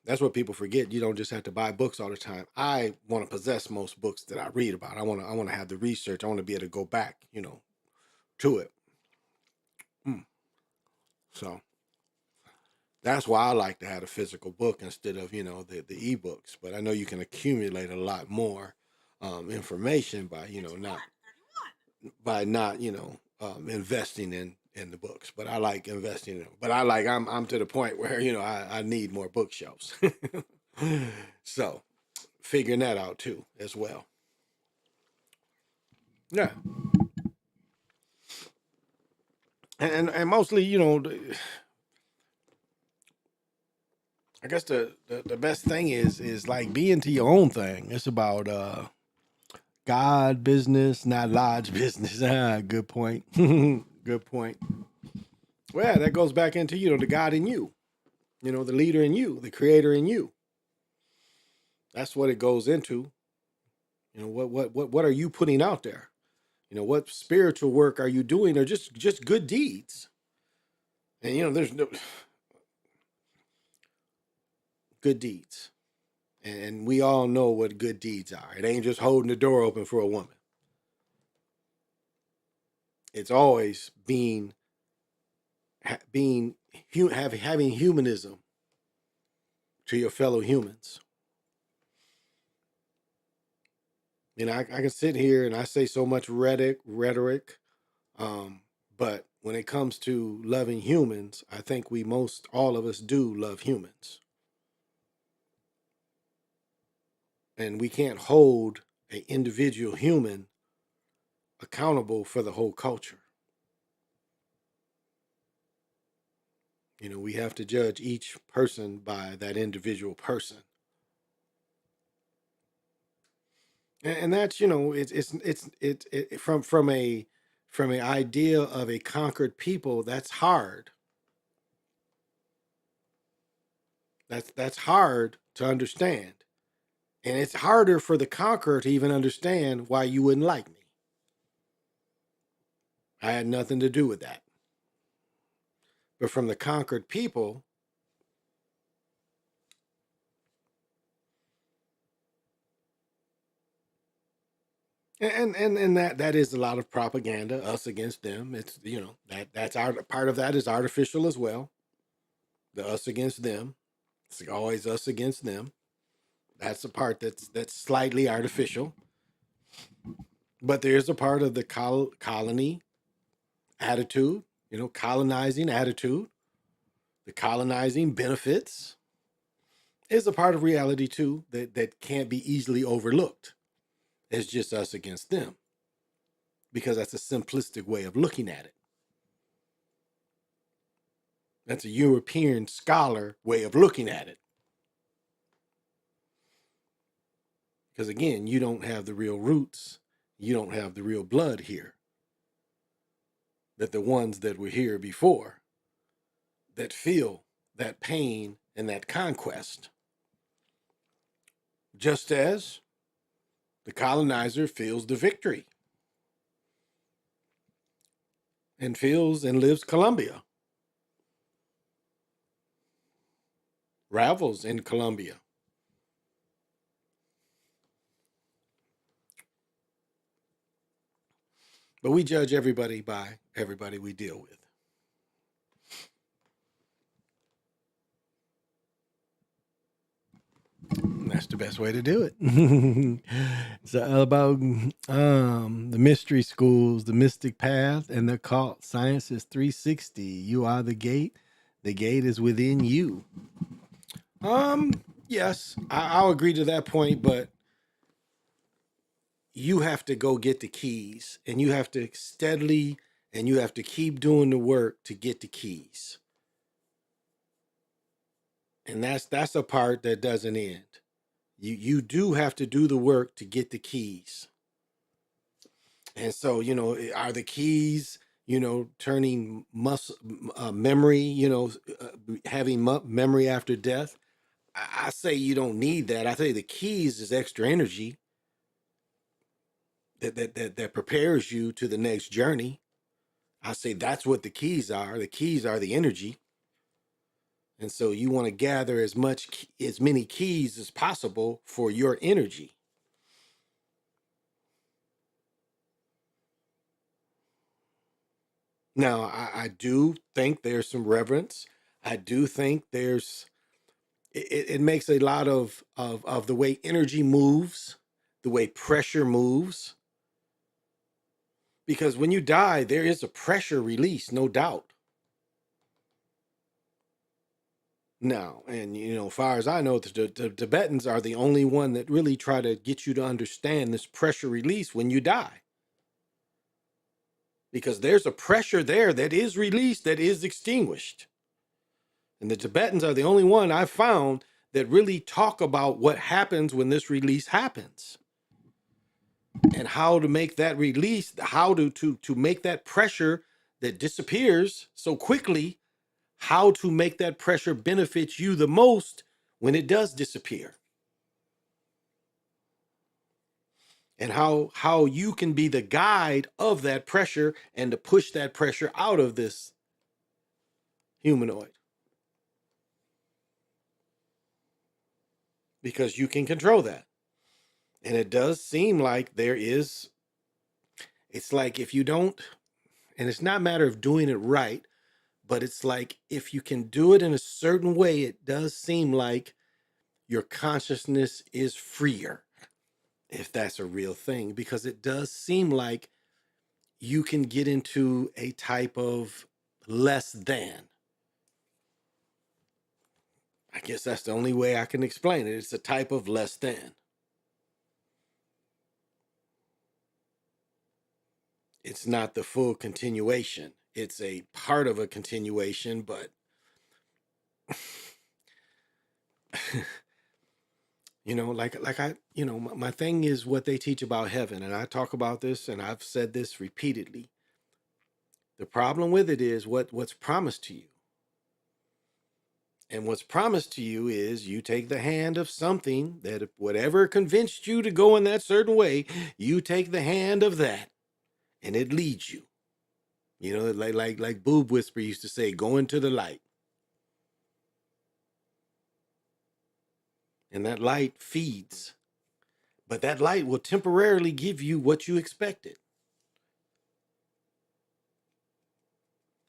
[SPEAKER 2] That's what people forget. You don't just have to buy books all the time. I want to possess most books that I read about. I want to have the research. I want to be able to go back, to it. So that's why I like to have a physical book instead of, the ebooks. But I know you can accumulate a lot more information by, not investing in the books. But I like investing in them. But I'm to the point where, I need more bookshelves. So figuring that out too as well. Yeah. And mostly, I guess the best thing is like be into your own thing. It's about God business, not lodge business. Good point. Good point. Well, yeah, that goes back into, the God in you, the leader in you, the creator in you. That's what it goes into. What are you putting out there? What spiritual work are you doing, or just good deeds? And there's no good deeds. And we all know what good deeds are. It ain't just holding the door open for a woman. It's always having humanism to your fellow humans. I can sit here and I say so much rhetoric, but when it comes to loving humans, I think all of us do love humans. And we can't hold an individual human accountable for the whole culture. We have to judge each person by that individual person. And that's, it's from an idea of a conquered people, that's hard. That's hard to understand. And it's harder for the conqueror to even understand why you wouldn't like me. I had nothing to do with that. But from the conquered people, and that is a lot of propaganda, us against them. It's, that's our part of that is artificial as well. The us against them. It's always us against them. That's the part that's slightly artificial. But there's a part of the colony attitude, colonizing attitude. The colonizing benefits is a part of reality too that can't be easily overlooked. It's just us against them, because that's a simplistic way of looking at it. That's a European scholar way of looking at it. Because again, you don't have the real roots. You don't have the real blood here. That the ones that were here before that feel that pain and that conquest. Just as the colonizer feels the victory and feels and lives Colombia. Ravels in Colombia. But we judge everybody by everybody we deal with. And that's the best way to do it. It's all about the mystery schools, the mystic path, and the occult. Science is 360. You are the gate. The gate is within you. Yes, I'll agree to that point, but you have to go get the keys, and you have to steadily, and you have to keep doing the work to get the keys. And that's a part that doesn't end. You do have to do the work to get the keys. And so, are the keys, turning memory, having memory after death? I say you don't need that. I say the keys is extra energy. that prepares you to the next journey. I say that's what the keys are. The keys are the energy. And so you want to gather as many keys as possible for your energy. Now, I do think there's some reverence. I do think it makes a lot of the way energy moves, the way pressure moves. Because when you die, there is a pressure release, no doubt. Now, and as far as I know, the Tibetans are the only one that really try to get you to understand this pressure release when you die. Because there's a pressure there that is released, that is extinguished. And the Tibetans are the only one I've found that really talk about what happens when this release happens. And how to make that release, how to make that pressure that disappears so quickly, how to make that pressure benefit you the most when it does disappear. And how you can be the guide of that pressure and to push that pressure out of this humanoid. Because you can control that. And it does seem like it's like if you don't, and it's not a matter of doing it right, but it's like if you can do it in a certain way, it does seem like your consciousness is freer, if that's a real thing, because it does seem like you can get into a type of less than. I guess that's the only way I can explain it. It's a type of less than. It's not the full continuation. It's a part of a continuation, but my thing is what they teach about heaven, and I talk about this, and I've said this repeatedly. The problem with it is what's promised to you. And what's promised to you is you take the hand of something that if whatever convinced you to go in that certain way, you take the hand of that and it leads you. Like Boob Whisper used to say, go into the light. And that light feeds. But that light will temporarily give you what you expected.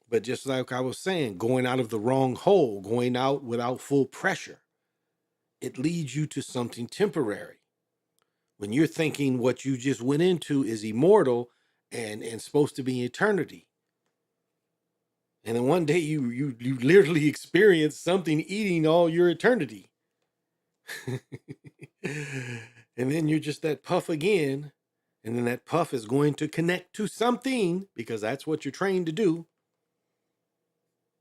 [SPEAKER 2] But just like I was saying, going out of the wrong hole, going out without full pressure, it leads you to something temporary. When you're thinking what you just went into is immortal and supposed to be eternity. And then one day you literally experience something eating all your eternity. And then you're just that puff again. And then that puff is going to connect to something because that's what you're trained to do.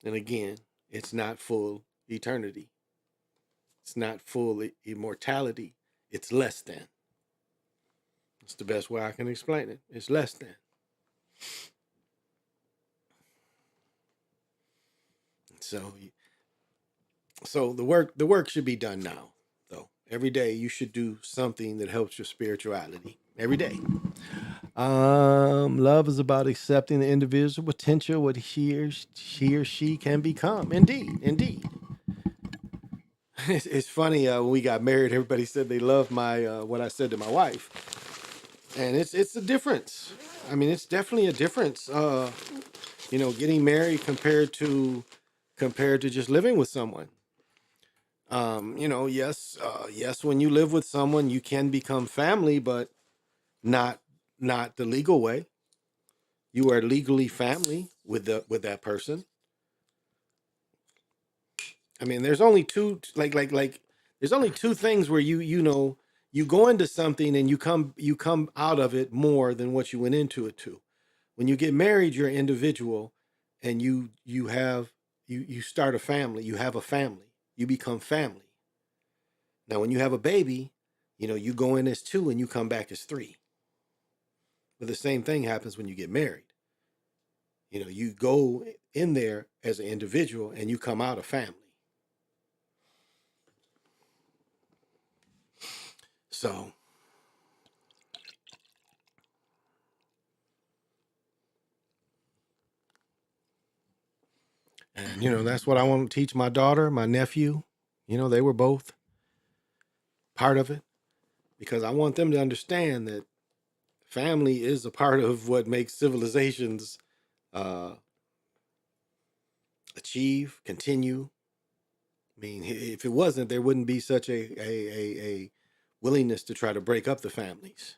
[SPEAKER 2] And again, it's not full eternity. It's not full immortality. It's less than. It's the best way I can explain it. It's less than. So the work should be done now, though. Every day you should do something that helps your spirituality. Every day. Love is about accepting the individual potential, what he or she can become. Indeed. It's funny, when we got married, everybody said they loved my what I said to my wife. And it's a difference. I mean, it's definitely a difference. Getting married compared to just living with someone. Yes, when you live with someone, you can become family, but not the legal way. You are legally family with that person. I mean, there's only two there's only two things where you go into something and you come out of it more than what you went into it to. When you get married, you're an individual and you start a family, you have a family, you become family. Now, when you have a baby, you go in as two and you come back as three. But the same thing happens when you get married. You go in there as an individual and you come out a family. So And, that's what I want to teach my daughter, my nephew. They were both part of it because I want them to understand that family is a part of what makes civilizations achieve, continue. I mean, if it wasn't, there wouldn't be such a willingness to try to break up the families.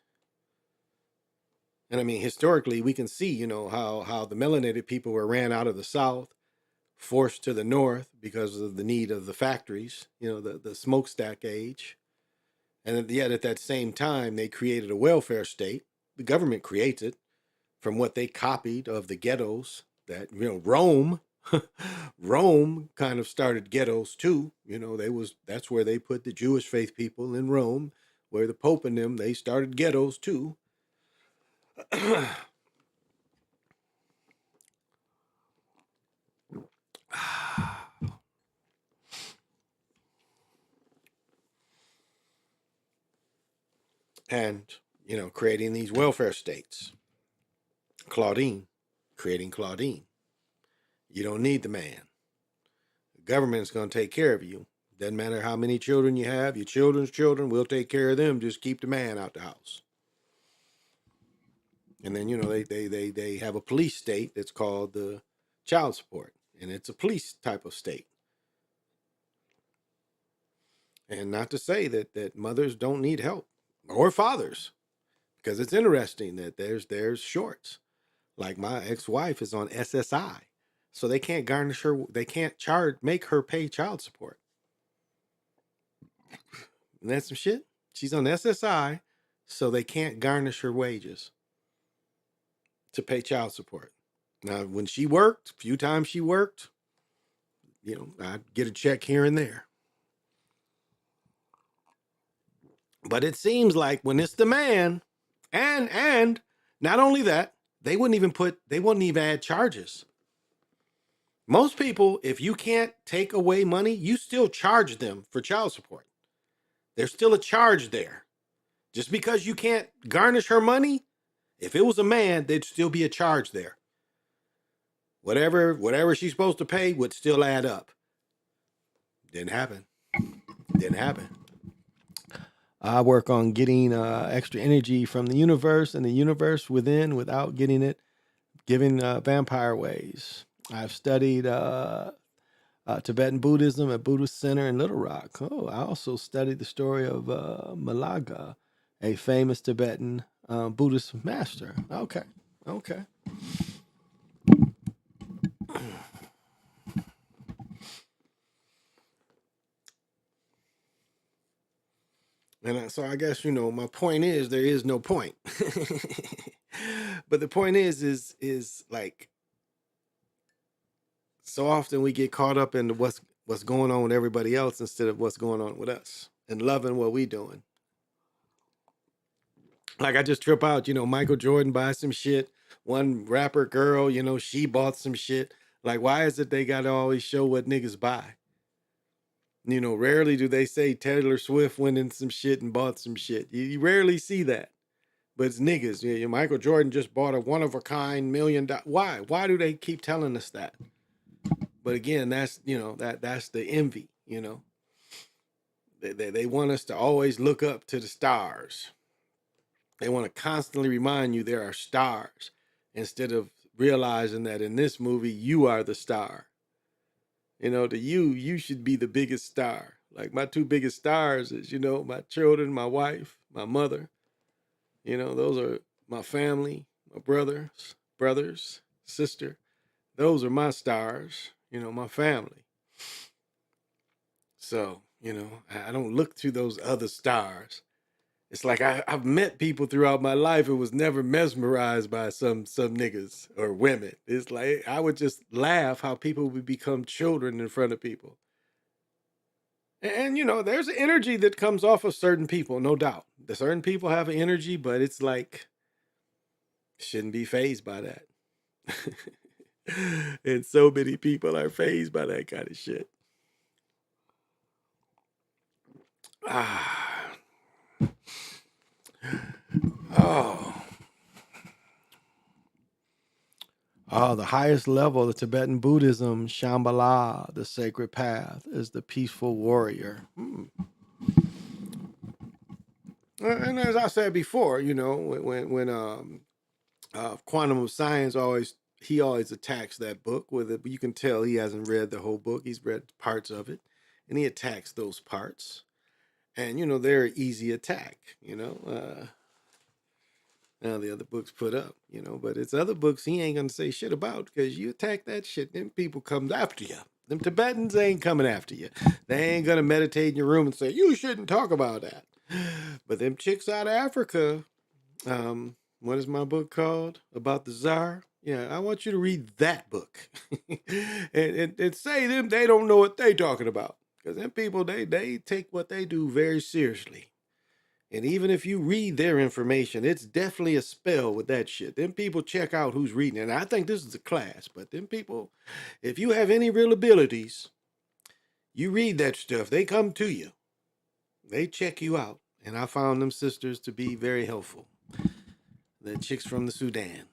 [SPEAKER 2] And I mean, historically, we can see, how the melanated people were ran out of the South, forced to the North because of the need of the factories, the smokestack age. And yet at that same time, they created a welfare state. The government creates it from what they copied of the ghettos that, Rome, Rome kind of started ghettos too. That's where they put the Jewish faith people in Rome, where the Pope and them, they started ghettos too. And, creating these welfare states. Creating Claudine. You don't need the man. The government's going to take care of you. Doesn't matter how many children you have, your children's children, we'll take care of them. Just keep the man out the house. And then, they have a police state that's called the child support. And it's a police type of state. And not to say that mothers don't need help or fathers, because it's interesting that there's shorts. Like my ex-wife is on SSI, so they can't garnish her. They can't make her pay child support. And that's some shit. She's on SSI, so they can't garnish her wages to pay child support. Now, when she worked, a few times she worked, I'd get a check here and there. But it seems like when it's the man, and not only that, they wouldn't even add charges. Most people, if you can't take away money, you still charge them for child support. There's still a charge there. Just because you can't garnish her money, if it was a man, there'd still be a charge there. Whatever she's supposed to pay would still add up. Didn't happen. I work on getting extra energy from the universe and the universe within without giving vampire ways. I've studied Tibetan Buddhism at Buddhist Center in Little Rock. Oh, I also studied the story of Malaga, a famous Tibetan Buddhist master. Okay. And so I guess, my point is there is no point. But the point is like, so often we get caught up in what's going on with everybody else instead of what's going on with us and loving what we doing. Like I just trip out, Michael Jordan buys some shit. One rapper girl, she bought some shit. Like, why is it they got to always show what niggas buy? Rarely do they say Taylor Swift went in some shit and bought some shit. You rarely see that. But it's niggas. Michael Jordan just bought a one-of-a-kind $1 million. Why? Why do they keep telling us that? But again, that's, that's the envy, They want us to always look up to the stars. They want to constantly remind you there are stars instead of realizing that in this movie, you are the star. To you should be the biggest star. Like my two biggest stars is, my children, my wife, my mother. Those are my family, my brothers, sister. Those are my stars, my family. So, I don't look to those other stars. It's like I've met people throughout my life who was never mesmerized by some niggas or women. It's like I would just laugh how people would become children in front of people. And there's an energy that comes off of certain people, no doubt. The certain people have an energy, but it's like shouldn't be fazed by that. And so many people are fazed by that kind of shit. The highest level of Tibetan Buddhism, Shambhala, the sacred path, is the peaceful warrior. And as I said before, you know, when Quantum of Science always attacks that book with it, but you can tell he hasn't read the whole book. He's read parts of it, and he attacks those parts. And you know, they're an easy attack. You know, now the other books put up. You know, but it's other books he ain't gonna say shit about because you attack that shit, them people come after you. Them Tibetans ain't coming after you. They ain't gonna meditate in your room and say you shouldn't talk about that. But them chicks out of Africa, what is my book called? About the Tsar? Yeah, I want you to read that book. and say them they don't know what they talking about. Because them people, they take what they do very seriously. And even if you read their information, it's definitely a spell with that shit. Them people check out who's reading. And I think this is a class, but them people, if you have any real abilities, you read that stuff, they come to you. They check you out. And I found them sisters to be very helpful. The chicks from the Sudan.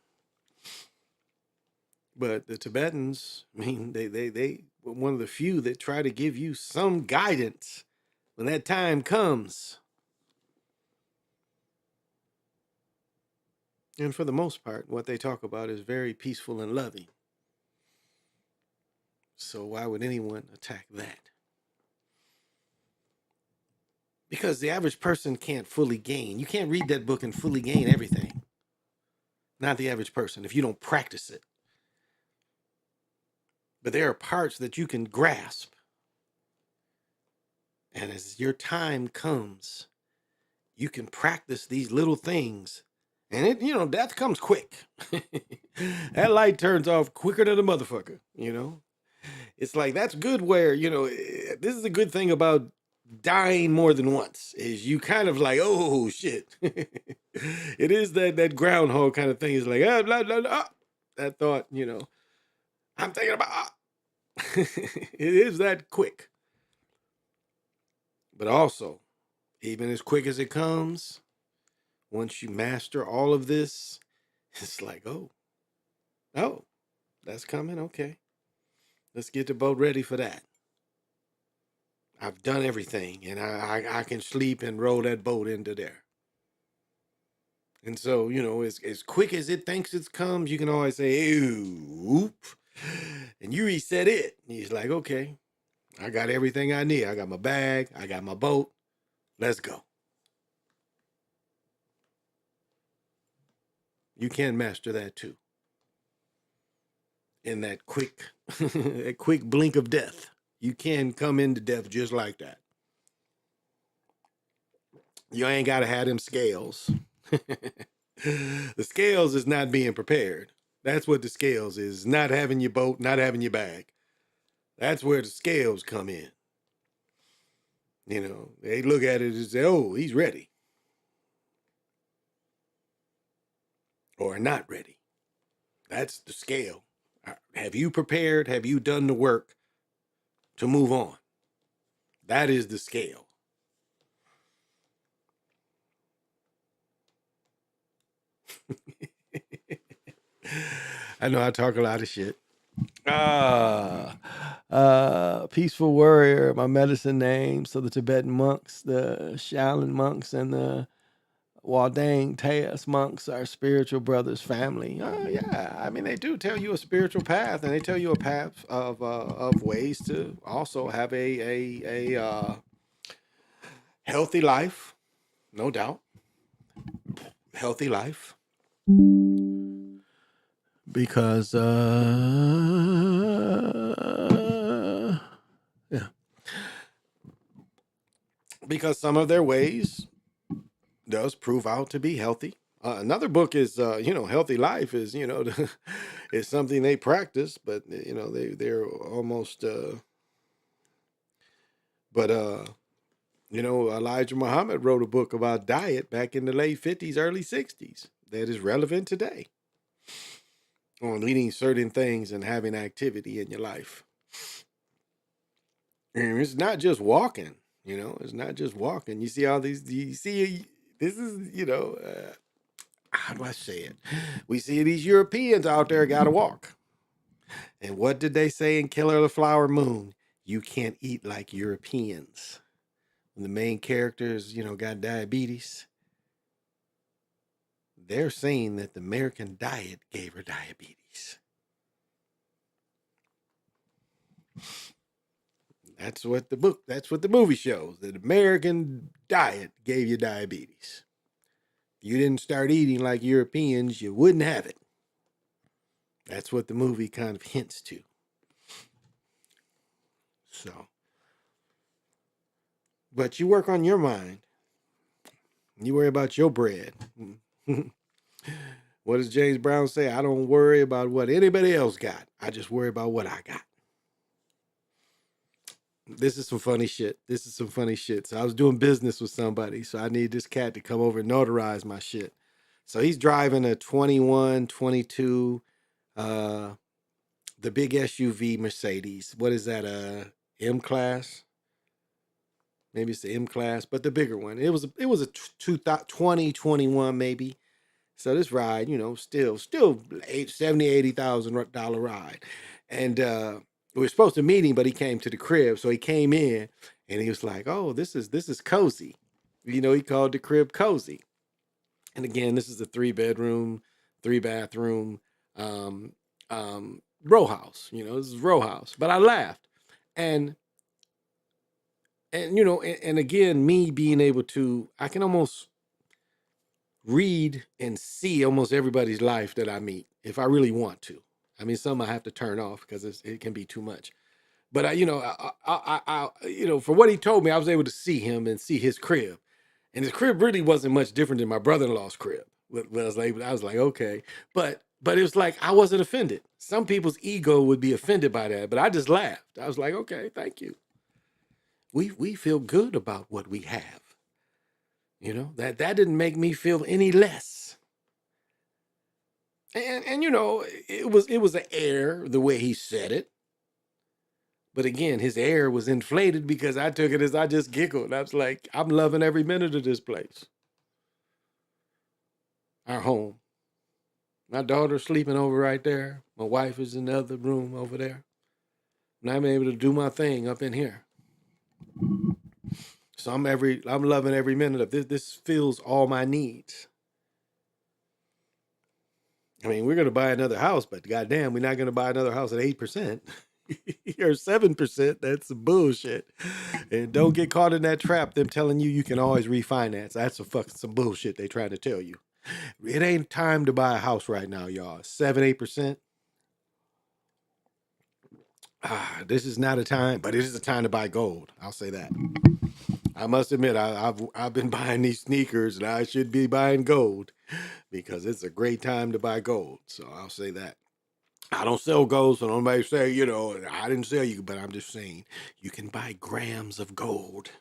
[SPEAKER 2] But the Tibetans, I mean, they were one of the few that try to give you some guidance when that time comes. And for the most part, what they talk about is very peaceful and loving. So why would anyone attack that? Because the average person can't fully gain. You can't read that book and fully gain everything. Not the average person, if you don't practice it. But there are parts that you can grasp. And as your time comes, you can practice these little things. And it, you know, death comes quick. That light turns off quicker than a motherfucker, you know? It's like, that's good where, you know, this is a good thing about dying more than once, is you kind of like, oh, shit. It is that groundhog kind of thing. It's like, blah, blah, blah. That thought, you know, I'm thinking about, it is that quick. But also, even as quick as it comes, once you master all of this, it's like, oh, that's coming. Okay. Let's get the boat ready for that. I've done everything, and I can sleep and roll that boat into there. And so, you know, as quick as it thinks it comes, you can always say, oop, and you reset it. And he's like, okay, I got everything I need. I got my bag. I got my boat. Let's go. You can master that too. In that quick, a quick blink of death. You can come into death just like that. You ain't got to have them scales. The scales is not being prepared. That's what the scales is. Not having your boat, not having your bag. That's where the scales come in. You know, they look at it and say, oh, he's ready. Or not ready. That's the scale. Have you prepared? Have you done the work to move on? That is the scale. I know I talk a lot of shit. Peaceful warrior, my medicine name. So the Tibetan monks, the Shaolin monks, and the Wadang Taos monks are spiritual brothers, family. Yeah, I mean, they do tell you a spiritual path, and they tell you a path of ways to also have a healthy life, no doubt. Healthy life. Because yeah. Because some of their ways does prove out to be healthy. Another book is, Healthy Life is, is something they practice, but, they're almost, Elijah Muhammad wrote a book about diet back in the late 50s, early 60s that is relevant today on eating certain things and having activity in your life. And it's not just walking, it's not just walking. You see all these, this is, how do I say it? We see these Europeans out there got to walk. And what did they say in Killer of the Flower Moon? You can't eat like Europeans. When the main characters, got diabetes, they're saying that the American diet gave her diabetes. That's what the movie shows. The American diet gave you diabetes. You didn't start eating like Europeans, you wouldn't have it. That's what the movie kind of hints to. So, but you work on your mind. You worry about your bread. What does James Brown say? I don't worry about what anybody else got. I just worry about what I got. This is some funny shit. So I was doing business with somebody. So I need this cat to come over and notarize my shit. So he's driving a 21, 22, the big SUV Mercedes. What is that? M class? Maybe it's the M class, but the bigger one. It was a 2021 maybe. So this ride, still $80,000 ride. And we were supposed to meet him, but he came to the crib. So he came in and he was like, "Oh, this is cozy." He called the crib cozy. And again, this is a 3-bedroom, 3-bathroom row house. This is row house. But I laughed. And again, me being able to, I can almost read and see almost everybody's life that I meet if I really want to. I mean, some I have to turn off because it can be too much. But for what he told me, I was able to see him and see his crib, and his crib really wasn't much different than my brother-in-law's crib. I was like, okay, but it was like I wasn't offended. Some people's ego would be offended by that, but I just laughed. I was like, okay, thank you. We feel good about what we have. That didn't make me feel any less. And it was an air the way he said it. But again, his air was inflated because I took it as I just giggled. I was like, I'm loving every minute of this place. Our home. My daughter's sleeping over right there. My wife is in the other room over there. And I'm able to do my thing up in here. So I'm loving every minute of this. This fills all my needs. I mean, we're going to buy another house, but goddamn, we're not going to buy another house at 8% or 7%. That's some bullshit. And don't get caught in that trap, them telling you can always refinance. That's some bullshit they trying to tell you. It ain't time to buy a house right now, y'all. 7-8%. This is not a time, but it is a time to buy gold. I'll say that. I must admit, I've been buying these sneakers, and I should be buying gold because it's a great time to buy gold. So I'll say that. I don't sell gold, so nobody say, I didn't sell you, but I'm just saying you can buy grams of gold.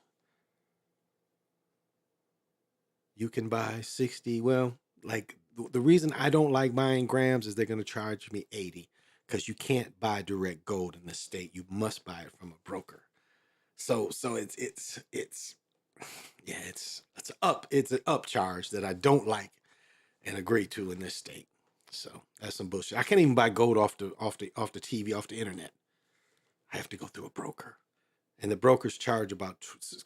[SPEAKER 2] You can buy 60. Well, like the reason I don't like buying grams is they're going to charge me 80 because you can't buy direct gold in the state. You must buy it from a broker. So it's an upcharge that I don't like and agree to in this state. So that's some bullshit. I can't even buy gold off the TV, off the internet. I have to go through a broker, and the brokers charge about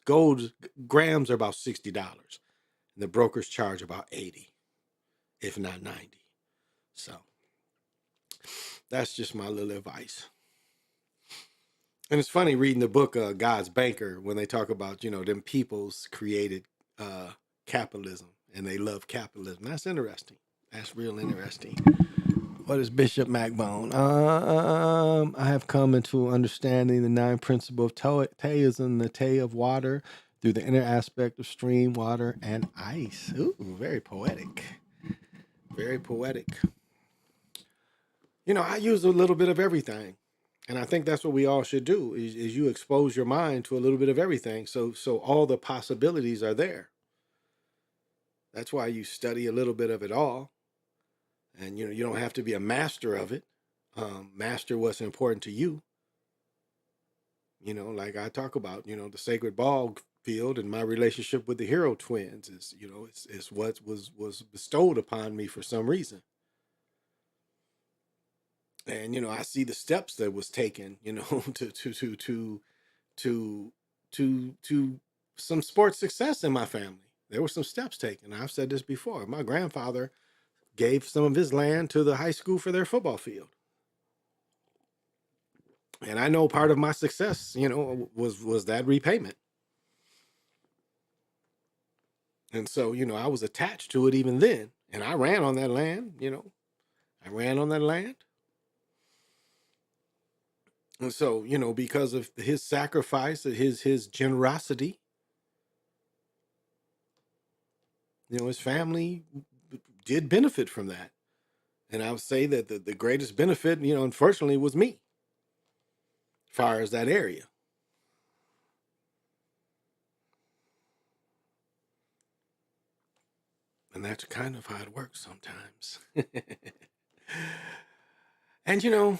[SPEAKER 2] gold grams are about $60, and the brokers charge about 80, if not 90. So that's just my little advice. And it's funny reading the book God's Banker when they talk about them peoples created capitalism and they love capitalism. That's interesting. That's real interesting. What is Bishop Macbone? I have come into understanding the 9 principles of Theism, the Te of water, through the inner aspect of stream, water, and ice. Ooh, very poetic. Very poetic. I use a little bit of everything. And I think that's what we all should do is you expose your mind to a little bit of everything. So all the possibilities are there. That's why you study a little bit of it all. And, you don't have to be a master of it. Master what's important to you. Like I talk about, the sacred ball field and my relationship with the hero twins is, it's what was bestowed upon me for some reason. And I see the steps that was taken, to some sports success in my family. There were some steps taken. I've said this before. My grandfather gave some of his land to the high school for their football field. And I know part of my success, was that repayment. And so, I was attached to it even then. And I ran on that land, I ran on that land. And so, because of his sacrifice, his generosity, his family did benefit from that. And I would say that the greatest benefit, unfortunately, was me, as far as that area. And that's kind of how it works sometimes. And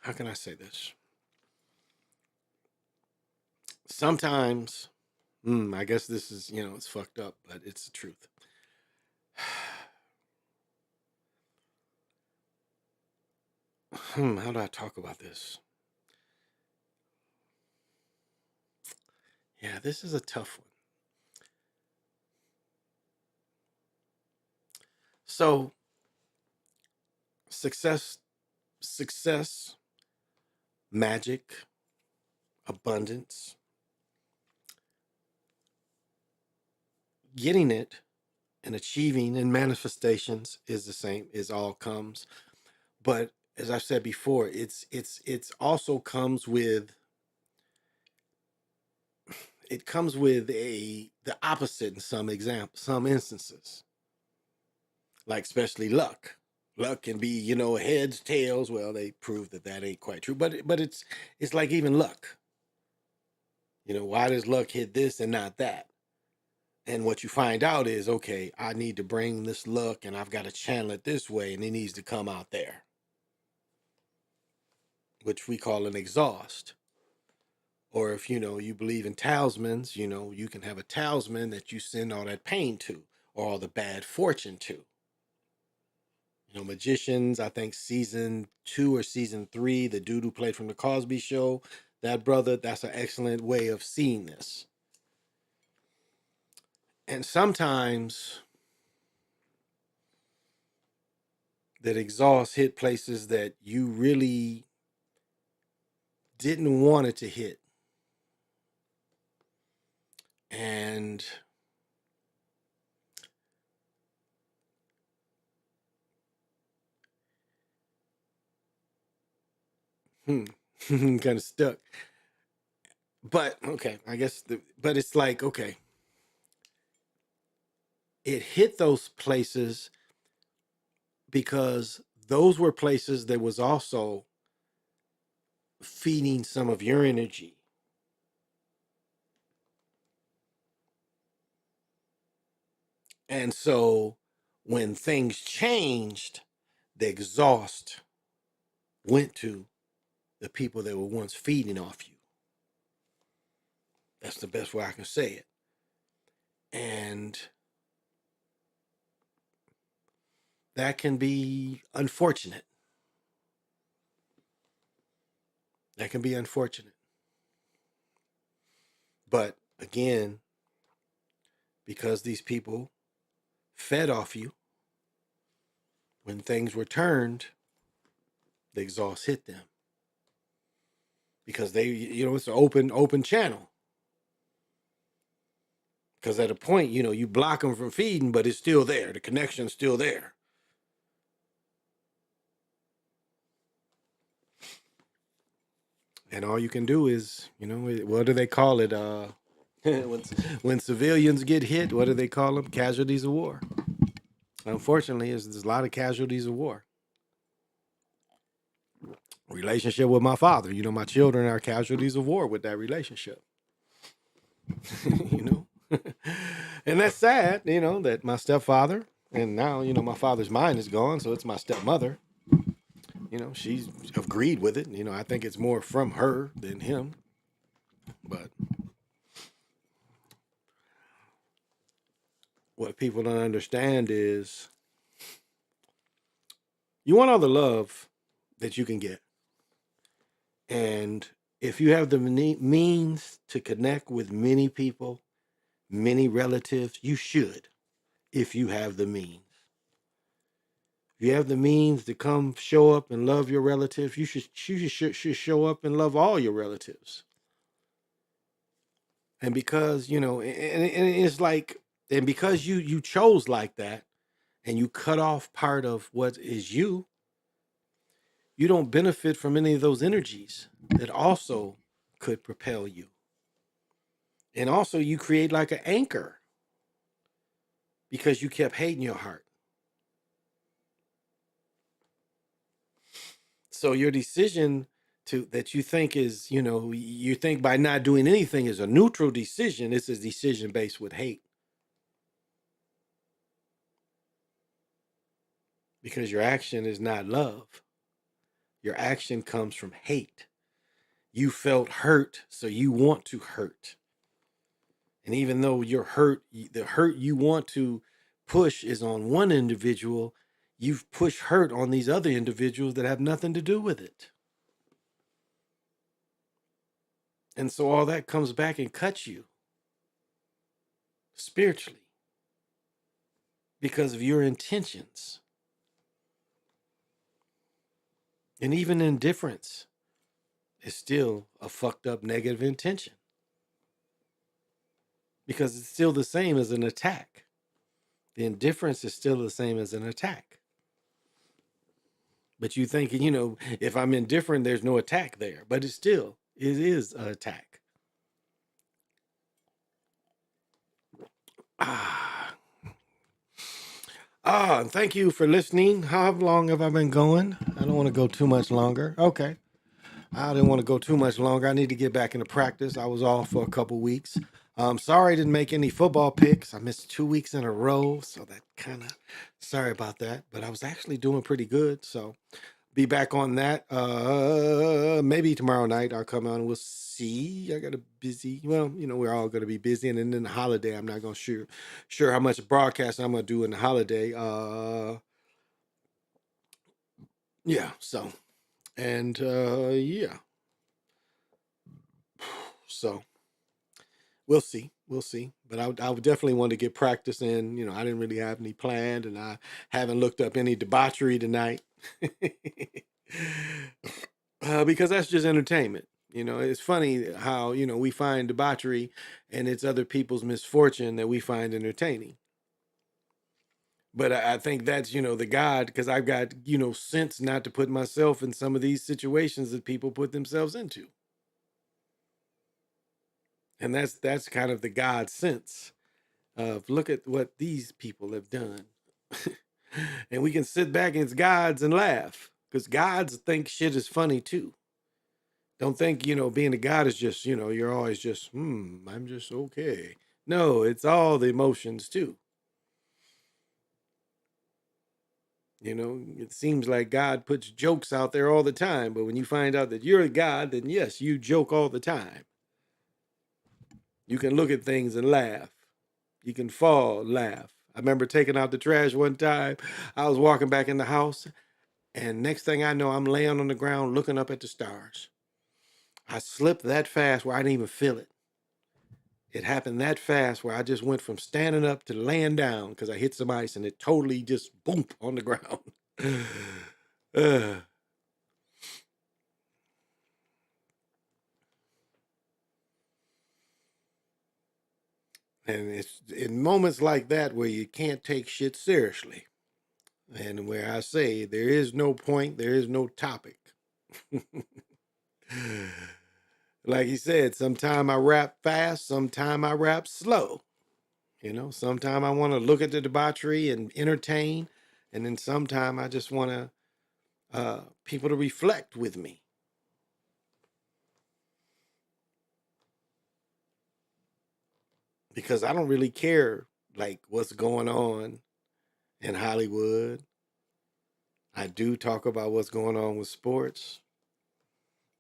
[SPEAKER 2] how can I say this? Sometimes, I guess this is, it's fucked up, but it's the truth. How do I talk about this? Yeah, this is a tough one. So, success, magic, abundance, getting it and achieving and manifestations is the same, is all comes. But as I've said before, it's also comes with, it comes with the opposite in some instances. Like especially luck. Luck can be, heads, tails. Well, they prove that ain't quite true, but it's like even luck. Why does luck hit this and not that? And what you find out is, okay, I need to bring this luck and I've got to channel it this way and it needs to come out there, which we call an exhaust. Or if, you believe in talismans, you can have a talisman that you send all that pain to or all the bad fortune to. Magicians, I think season 2 or season 3, the dude who played from the Cosby Show, that brother, that's an excellent way of seeing this. And sometimes that exhaust hit places that you really didn't want it to hit. And kind of stuck. But okay, I guess but it's like, okay, it hit those places because those were places that was also feeding some of your energy. And so when things changed, the exhaust went to the people that were once feeding off you. That's the best way I can say it. And that can be unfortunate. That can be unfortunate. But again, because these people fed off you, when things were turned, the exhaust hit them. Because they, it's an open channel. Because at a point, you block them from feeding, but it's still there. The connection's still there. And all you can do is, what do they call it? When civilians get hit, what do they call them? Casualties of war. Unfortunately, there's a lot of casualties of war. Relationship with my father. My children are casualties of war with that relationship. And that's sad, that my stepfather, and now, my father's mind is gone, so it's my stepmother. She's agreed with it. I think it's more from her than him. But what people don't understand is You want all the love that you can get. And if you have the means to connect with many people, many relatives, you should, if you have the means. If you have the means to come show up and love your relatives, you should show up and love all your relatives. And because, and it's like, and because you chose like that, and you cut off part of what is you, you don't benefit from any of those energies that also could propel you. And also you create like an anchor because you kept hating your heart. So your decision that you think is, you think by not doing anything is a neutral decision. It's a decision based with hate. Because your action is not love. Your action comes from hate. You felt hurt, so you want to hurt. And even though you're hurt, the hurt you want to push is on one individual, you've pushed hurt on these other individuals that have nothing to do with it. And so all that comes back and cuts you spiritually because of your intentions. And even indifference is still a fucked up negative intention because it's still the same as an attack. The indifference is still the same as an attack. But you think, if I'm indifferent, there's no attack there. But it is an attack. And thank you for listening. How long have I been going? I don't want to go too much longer. Okay. I didn't want to go too much longer. I need to get back into practice. I was off for a couple weeks. Sorry I didn't make any football picks. I missed 2 weeks in a row. So that sorry about that. But I was actually doing pretty good. So be back on that. Maybe tomorrow night I'll come on and we'll see. I got a busy, we're all going to be busy. And then in the holiday, I'm not going to sure how much broadcast I'm going to do in the holiday. Yeah. So, and yeah. So we'll see. But I would definitely want to get practice in. I didn't really have any planned and I haven't looked up any debauchery tonight. Because that's just entertainment. It's funny how, we find debauchery and it's other people's misfortune that we find entertaining. But I think that's, the God, because I've got, sense not to put myself in some of these situations that people put themselves into. And that's kind of the God sense of look at what these people have done. And we can sit back as gods and laugh because gods think shit is funny too. Don't think, being a god is just, you're always just, I'm just okay. No, it's all the emotions too. It seems like God puts jokes out there all the time, but when you find out that you're a god, then yes, you joke all the time. You can look at things and laugh. You can fall, laugh. I remember taking out the trash one time. I was walking back in the house, and next thing I know, I'm laying on the ground looking up at the stars. I slipped that fast where I didn't even feel it. It happened that fast where I just went from standing up to laying down because I hit some ice and it totally just boom on the ground. And it's in moments like that where you can't take shit seriously. And where I say there is no point, there is no topic. Like he said, sometime I rap fast, sometime I rap slow. Sometime I want to look at the debauchery and entertain, and then sometime I just want to people to reflect with me. Because I don't really care like what's going on in Hollywood. I do talk about what's going on with sports,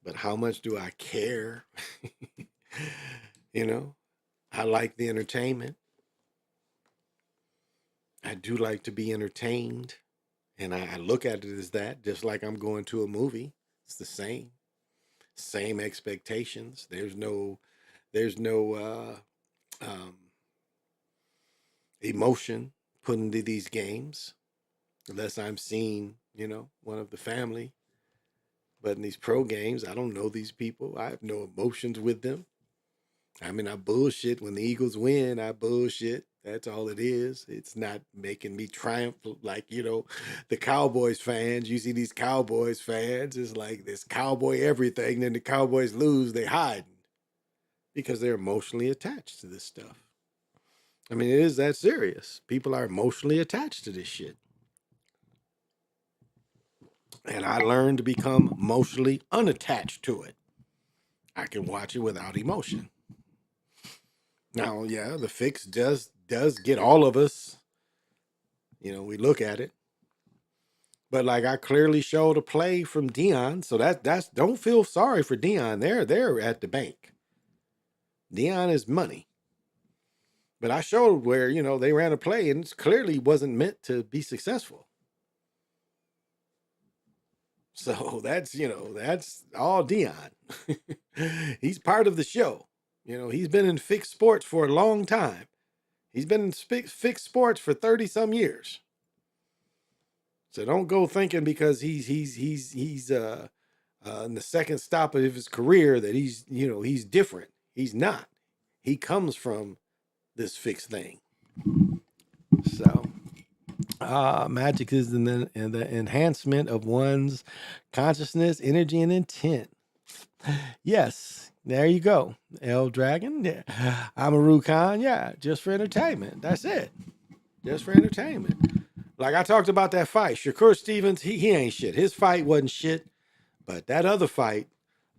[SPEAKER 2] but how much do I care? I like the entertainment. I do like to be entertained. And I look at it as that, just like I'm going to a movie. It's the same expectations. There's no emotion put into these games unless I'm seeing, one of the family. But in these pro games, I don't know these people. I have no emotions with them. I mean, I bullshit when the Eagles win. I bullshit. That's all it is. It's not making me triumph like, the Cowboys fans. You see these Cowboys fans, it's like this cowboy everything. Then the Cowboys lose, they hide because they're emotionally attached to this stuff. I mean, it is that serious. People are emotionally attached to this shit. And I learned to become emotionally unattached to it. I can watch it without emotion. Now, yeah, the fix does get all of us. We look at it. But like I clearly showed a play from Dion, so that's don't feel sorry for Dion. They're at the bank. Dion is money. But I showed where, they ran a play and it clearly wasn't meant to be successful. So that's all Dion. He's part of the show. He's been in fixed sports for a long time. He's been in fixed sports for 30 some years. So don't go thinking because he's in the second stop of his career that he's different. He's not. He comes from this fixed thing. So magic is in the enhancement of one's consciousness, energy, and intent. Yes, there you go. El Dragon. Yeah. Amaru Khan. Yeah, just for entertainment. That's it. Just for entertainment. Like I talked about that fight. Shakur Stevens, he ain't shit. His fight wasn't shit. But that other fight,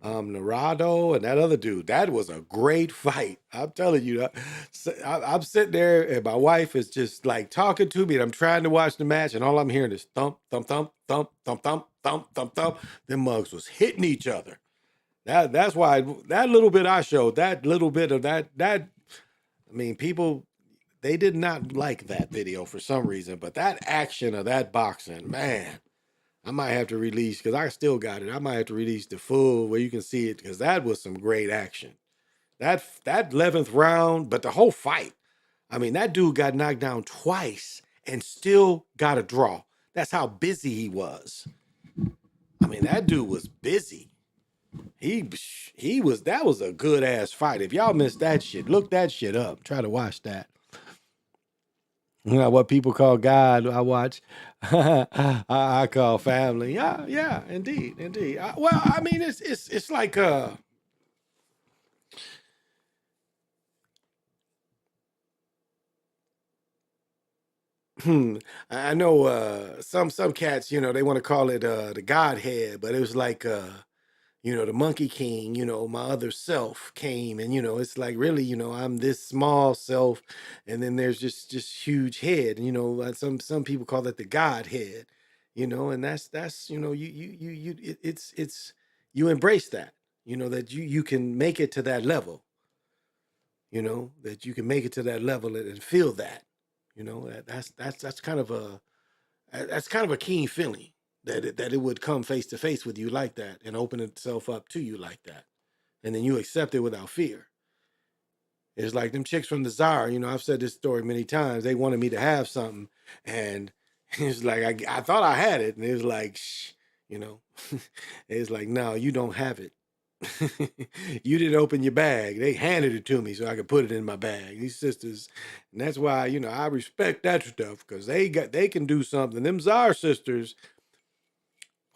[SPEAKER 2] Narado and that other dude, that was a great fight. I'm telling you, I'm sitting there and my wife is just like talking to me and I'm trying to watch the match and all I'm hearing is thump, thump, thump, thump, thump, thump, thump, thump, thump. Them mugs was hitting each other. That's why that little bit I showed, that little bit of that, I mean, people, they did not like that video for some reason, but that action of that boxing, man, I might have to release, because I still got it. I might have to release the full where you can see it, because that was some great action. That 11th round, but the whole fight. I mean, that dude got knocked down twice and still got a draw. That's how busy he was. I mean, that dude was busy. That was a good ass fight. If y'all missed that shit, look that shit up. Try to watch that. What people call God, I watch. I call family. Yeah, indeed. Well, I mean, it's like I know some cats, they want to call it the Godhead, but it was like the Monkey King, my other self came, and it's like really, I'm this small self, and then there's just huge head, some people call it the Godhead, and that's it's you embrace that, that you can make it to that level, that you can make it to that level and feel that, that's kind of a keen feeling that it would come face to face with you like that and open itself up to you like that. And then you accept it without fear. It's like them chicks from the Czar, I've said this story many times. They wanted me to have something. And it's like, I thought I had it. And it was like, shh, it's like, no, you don't have it. You didn't open your bag. They handed it to me so I could put it in my bag. These sisters, and that's why, I respect that stuff because they can do something. Them Czar sisters,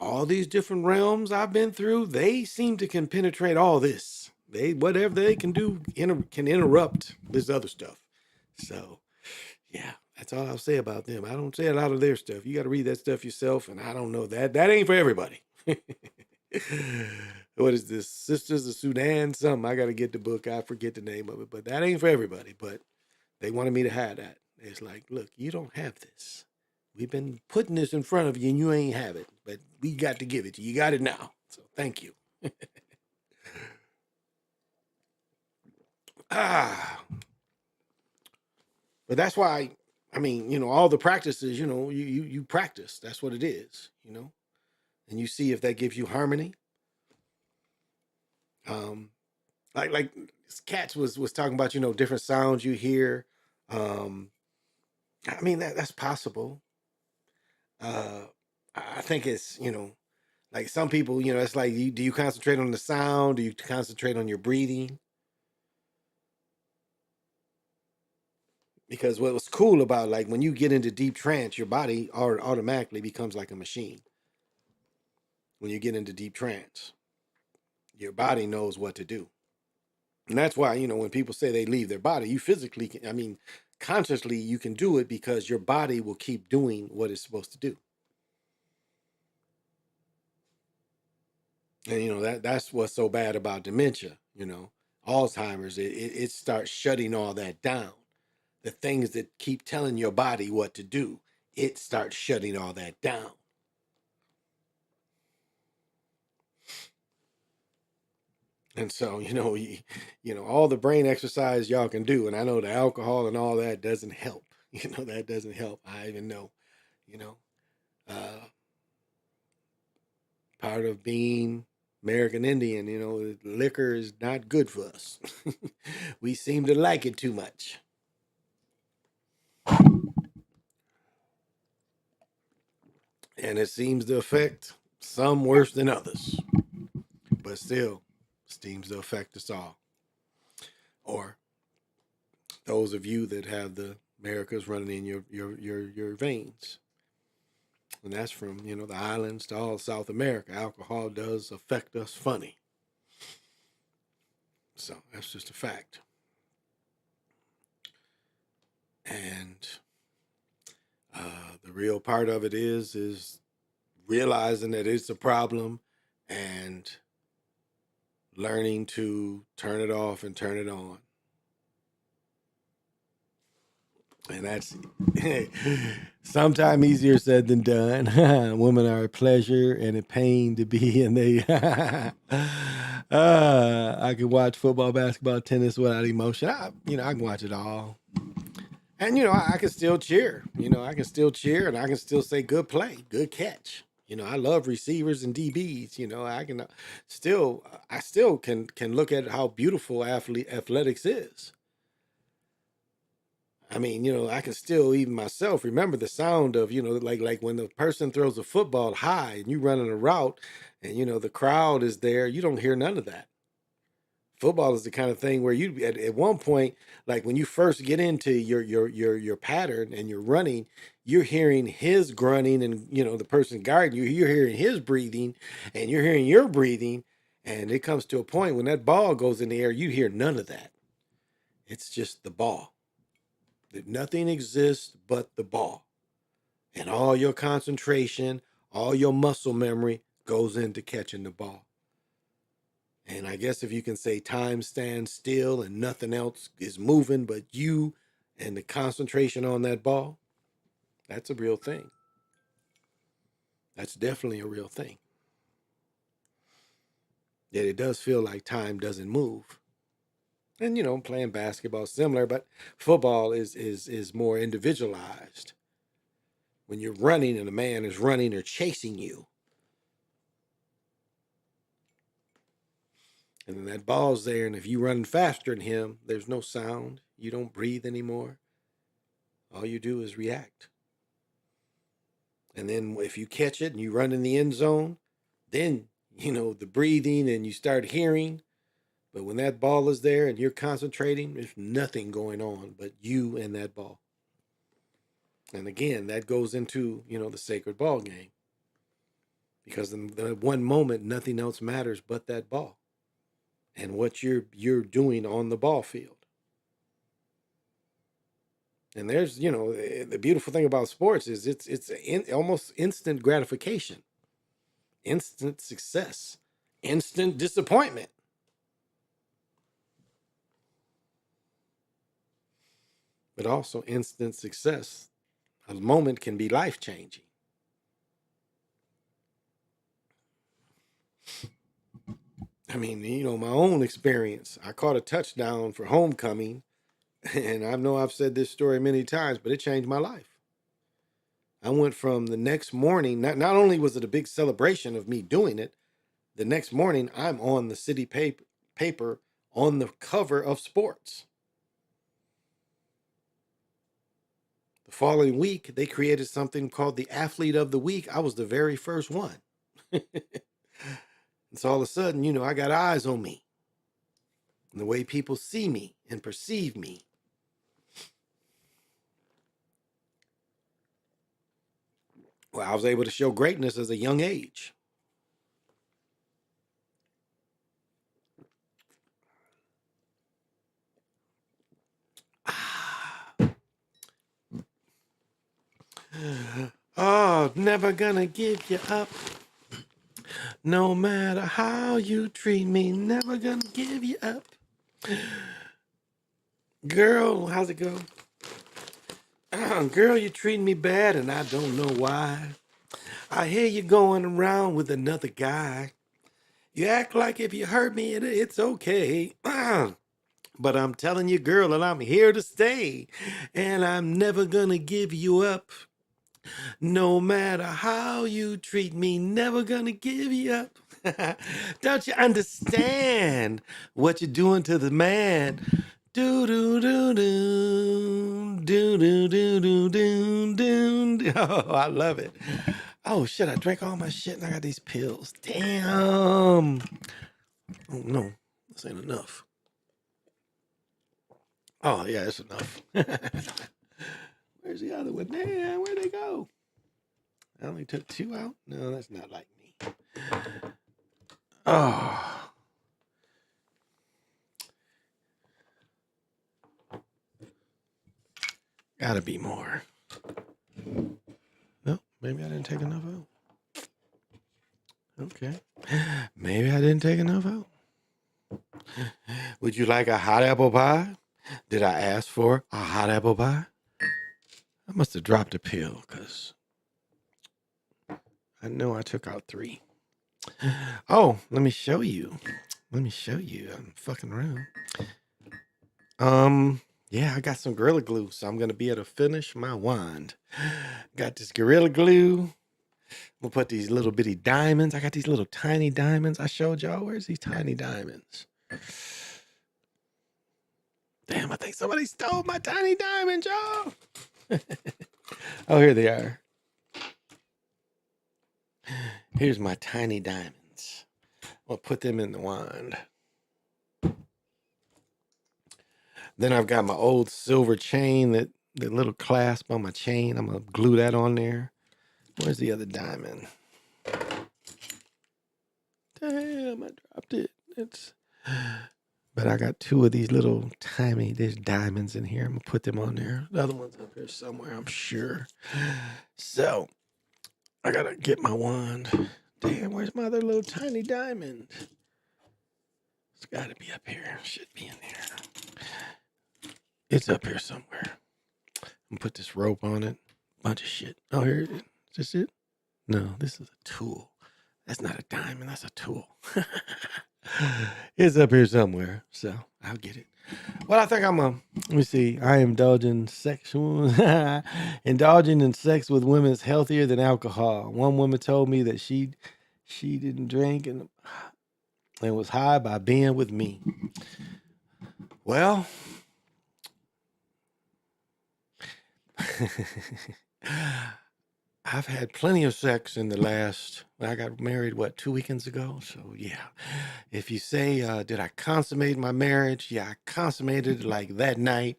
[SPEAKER 2] all these different realms I've been through, they seem to can penetrate all this. Whatever they can do can interrupt this other stuff. So, yeah, that's all I'll say about them. I don't say a lot of their stuff. You got to read that stuff yourself, and I don't know that ain't for everybody. What is this? Sisters of Sudan? Something. I got to get the book. I forget the name of it, but that ain't for everybody. But they wanted me to have that. It's like, look, you don't have this. We've been putting this in front of you and you ain't have it, but we got to give it to you. You got it now. So thank you. But that's why I mean, all the practices, you practice. That's what it is, and you see if that gives you harmony. Like Cats was talking about, different sounds you hear. I mean, that's possible. I think it's, like some people, it's like, do you concentrate on the sound? Do you concentrate on your breathing? Because what was cool about, like, when you get into deep trance, your body automatically becomes like a machine. When you get into deep trance, your body knows what to do. And that's why, when people say they leave their body, you physically can, I mean, consciously you can do it because your body will keep doing what it's supposed to do. And that's what's so bad about dementia, Alzheimer's. It starts shutting all that down. The things that keep telling your body what to do, it starts shutting all that down. And so, all the brain exercise y'all can do, and I know the alcohol and all that doesn't help. That doesn't help. I even know, part of being American Indian, liquor is not good for us. We seem to like it too much. And it seems to affect some worse than others. But still, seems to affect us all. Or those of you that have the Americas running in your veins. And that's from, the islands to all South America. Alcohol does affect us funny. So that's just a fact. And the real part of it is realizing that it's a problem and learning to turn it off and turn it on. And that's sometimes easier said than done. Women are a pleasure and a pain to be, and they I can watch football, basketball, tennis without emotion. I can watch it all. And I can still cheer. I can still cheer, and I can still say good play, good catch. I love receivers and DBs. I can I still can look at how beautiful athletics is. I mean, I can still, even myself, remember the sound of, like when the person throws a football high and you running a route and, the crowd is there, you don't hear none of that. Football is the kind of thing where you, at one point, like when you first get into your pattern and you're running, you're hearing his grunting and, the person guarding you, you're hearing his breathing and you're hearing your breathing. And it comes to a point when that ball goes in the air, you hear none of that. It's just the ball. That nothing exists but the ball. And all your concentration, all your muscle memory goes into catching the ball. And I guess if you can say time stands still and nothing else is moving but you and the concentration on that ball, that's a real thing. That's definitely a real thing. Yet it does feel like time doesn't move. And playing basketball is similar, but football is more individualized. When you're running and a man is running or chasing you, and then that ball's there, and if you run faster than him, there's no sound. You don't breathe anymore. All you do is react. And then if you catch it and you run in the end zone, then, the breathing and you start hearing. But when that ball is there and you're concentrating, there's nothing going on but you and that ball. And again, that goes into, the sacred ball game. Because in that one moment, nothing else matters but that ball and what you're doing on the ball field. And there's, the beautiful thing about sports is it's almost instant gratification, instant success, instant disappointment. But also instant success. A moment can be life-changing. I mean, my own experience. I caught a touchdown for homecoming And I know I've said this story many times, but it changed my life. I went from the next morning, not only was it a big celebration of me doing it, the next morning I'm on the city paper on the cover of Sports. The following week, they created something called the Athlete of the Week. I was the very first one. And so all of a sudden, you know, I got eyes on me. And the way people see me and perceive me. Well, I was able to show greatness as a young age. Oh, never gonna give you up. No matter how you treat me, never gonna give you up. Girl, how's it go? Girl, you treat me bad and I don't know why. I hear you going around with another guy. You act like if you hurt me, it's okay. But I'm telling you, girl, that I'm here to stay. And I'm never gonna give you up. No matter how you treat me, never gonna give you up. Don't you understand what you're doing to the man? Do do do do do do do do do do. Oh, I love it. Oh shit! I drank all my shit and I got these pills. Damn. Oh no, this ain't enough. Oh yeah, it's enough. Where's the other one? Damn, where'd they go? I only took 2 out? No, that's not like me. Oh. Gotta be more. No, maybe I didn't take enough out. Okay. Maybe I didn't take enough out. Would you like a hot apple pie? Did I ask for a hot apple pie? I must have dropped a pill because I know I took out 3. Oh, let me show you. Let me show you. I'm fucking around. Yeah, I got some Gorilla Glue, so I'm going to be able to finish my wand. Got this Gorilla Glue. I'm going to put these little bitty diamonds. I got these little tiny diamonds I showed y'all. Where's these tiny diamonds? Damn, I think somebody stole my tiny diamonds, y'all. Oh, here they are. Here's my tiny diamonds. I'll put them in the wand. Then I've got my old silver chain, the little clasp on my chain. I'm going to glue that on there. Where's the other diamond? Damn, I dropped it. But I got 2 of these little tiny, there's diamonds in here. I'm going to put them on there. The other one's up here somewhere, I'm sure. So, I got to get my wand. Damn, where's my other little tiny diamond? It's got to be up here. Should be in there. It's up here somewhere. I'm going to put this rope on it. Bunch of shit. Oh, here it is. Is this it? No, this is a tool. That's not a diamond. That's a tool. It's up here somewhere. So I'll get it. Well, I think let me see. I am indulging in sex with women is healthier than alcohol. One woman told me that she didn't drink and was high by being with me. Well, I've had plenty of sex in the last, I got married, 2 weekends ago? So, yeah. If you say, did I consummate my marriage? Yeah, I consummated it like that night.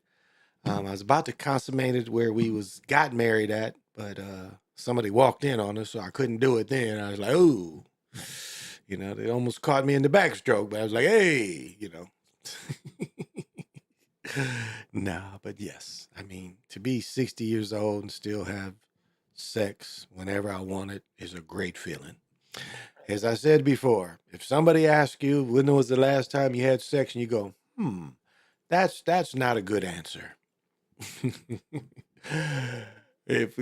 [SPEAKER 2] I was about to consummate it where we got married at, but somebody walked in on us, so I couldn't do it then. I was like, ooh. You know, they almost caught me in the backstroke, but I was like, hey, you know. Nah, but yes. I mean, to be 60 years old and still have sex whenever I want it is a great feeling. As I said before, if somebody asks you when was the last time you had sex and you go, that's not a good answer. If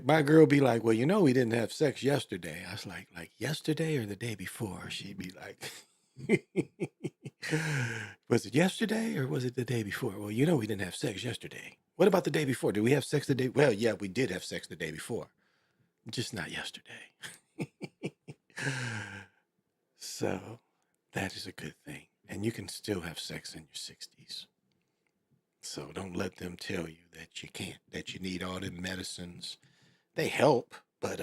[SPEAKER 2] my girl be like, well, you know, we didn't have sex yesterday. I was like yesterday or the day before? She'd be like, Was it yesterday or was it the day before? Well, you know we didn't have sex yesterday. What about the day before? Did we have sex the day? Well, yeah, we did have sex the day before. Just not yesterday. So that is a good thing. And you can still have sex in your 60s. So don't let them tell you that you can't, that you need all the medicines. They help, but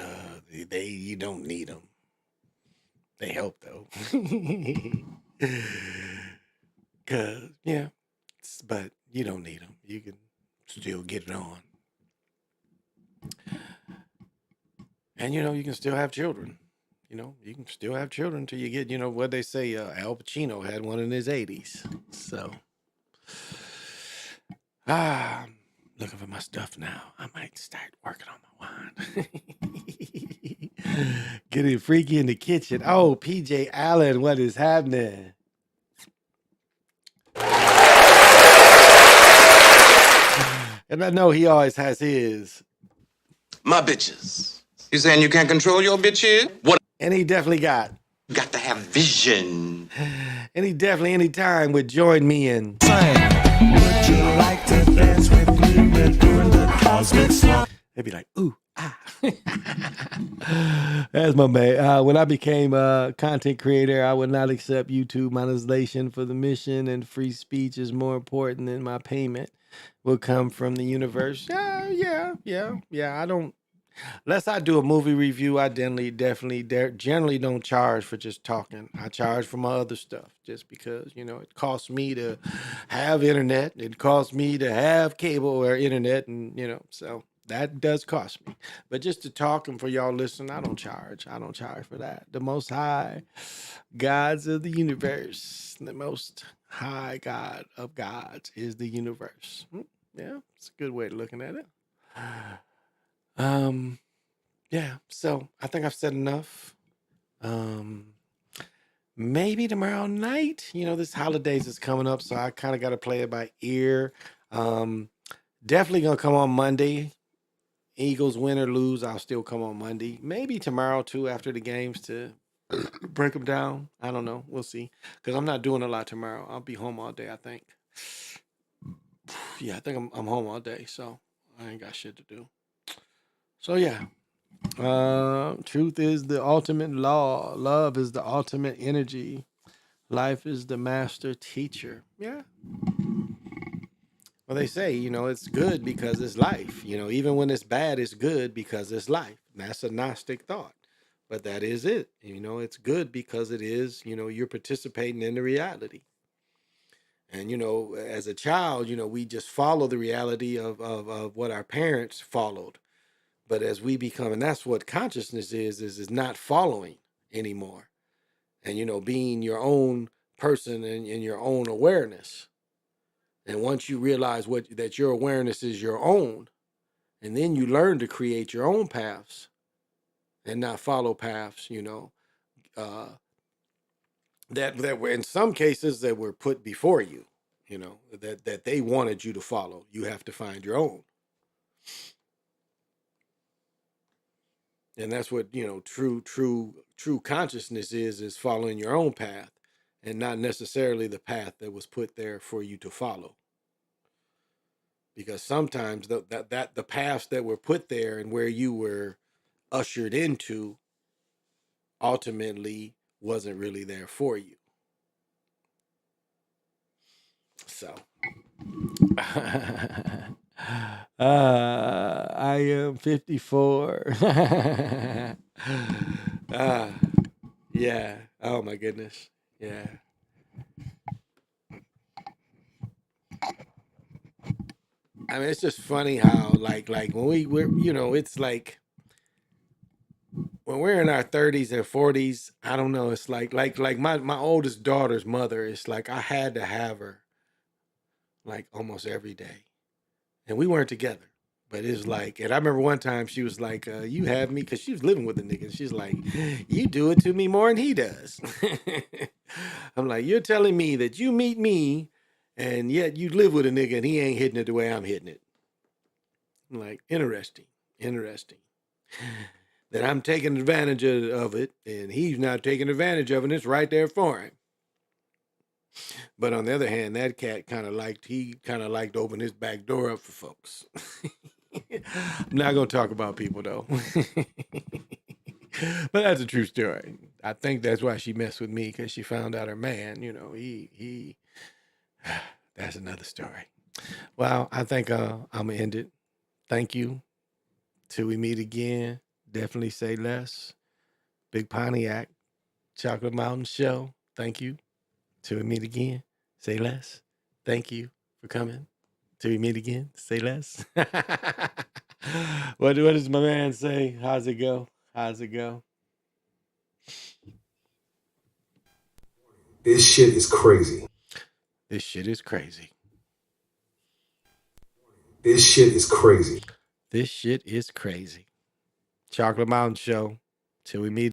[SPEAKER 2] you don't need them. They help though. Cause yeah, but you don't need them. You can still get it on. And you can still have children. You can still have children till you get, what they say, Al Pacino had one in his 80s. So, I'm looking for my stuff now. I might start working on my wine. Getting freaky in the kitchen. Oh, PJ Allen, what is happening? And I know he always has his.
[SPEAKER 14] My bitches. You saying you can't control your bitches? What?
[SPEAKER 2] And he definitely got
[SPEAKER 14] to have vision.
[SPEAKER 2] And he definitely anytime would join me in.
[SPEAKER 15] Would you like to dance with me? We're doing the cosmic song.
[SPEAKER 2] They'd be like, ooh, ah. That's my man. When I became a content creator, I would not accept YouTube monetization for the mission, and free speech is more important than my payment will come from the universe. Yeah. I don't. Unless I do a movie review, I generally don't charge for just talking. I charge for my other stuff just because, it costs me to have internet. It costs me to have cable or internet, and, so that does cost me. But just to talk and for y'all listen, I don't charge. I don't charge for that. The most high gods of the universe, the most high God of gods is the universe. Yeah, it's a good way of looking at it. Yeah, so I think I've said enough. Maybe tomorrow night, this holidays is coming up, so I kind of got to play it by ear. Definitely gonna come on Monday. Eagles win or lose, I'll still come on Monday. Maybe tomorrow too after the games to break them down. I don't know. We'll see. Because I'm not doing a lot tomorrow. I'll be home all day, I think. Yeah, I think I'm home all day, so I ain't got shit to do. So yeah. Truth is the ultimate law. Love is the ultimate energy. Life is the master teacher. Yeah. Well, they say, it's good because it's life. Even when it's bad, it's good because it's life. And that's a Gnostic thought. But that is it. It's good because it is, you're participating in the reality. And, as a child, we just follow the reality of what our parents followed. But as we become, and that's what consciousness is not following anymore. And, being your own person and your own awareness. And once you realize that your awareness is your own, and then you learn to create your own paths and not follow paths, that were in some cases that were put before you, that they wanted you to follow. You have to find your own. And that's what, true consciousness is following your own path and not necessarily the path that was put there for you to follow. Because sometimes the paths that were put there and where you were ushered into ultimately wasn't really there for you. So I am 54. Yeah. Oh my goodness. Yeah. I mean, it's just funny how like when we're it's like when we're in our 30s and 40s, I don't know, it's like my oldest daughter's mother, it's like I had to have her like almost every day. And we weren't together. But it's like, and I remember one time she was like, you have me, because she was living with a nigga. And she's like, you do it to me more than he does. I'm like, you're telling me that you meet me and yet you live with a nigga and he ain't hitting it the way I'm hitting it. I'm like, interesting. That I'm taking advantage of it and he's not taking advantage of it. And it's right there for him. But on the other hand, that cat kind of liked to open his back door up for folks. I'm not going to talk about people though. But that's a true story. I think that's why she messed with me, because she found out her man, he that's another story. Well, I think I'm going to end it. Thank you. Till we meet again, definitely say less. Big Pontiac, Chocolate Mountain Show. Thank you. Till we meet again, say less. Thank you for coming. Till we meet again, say less. What does my man say? How's it go? How's it go?
[SPEAKER 3] This shit is crazy.
[SPEAKER 2] This shit is crazy.
[SPEAKER 3] This shit is crazy.
[SPEAKER 2] This shit is crazy. Chocolate Mountain Show. Till we meet.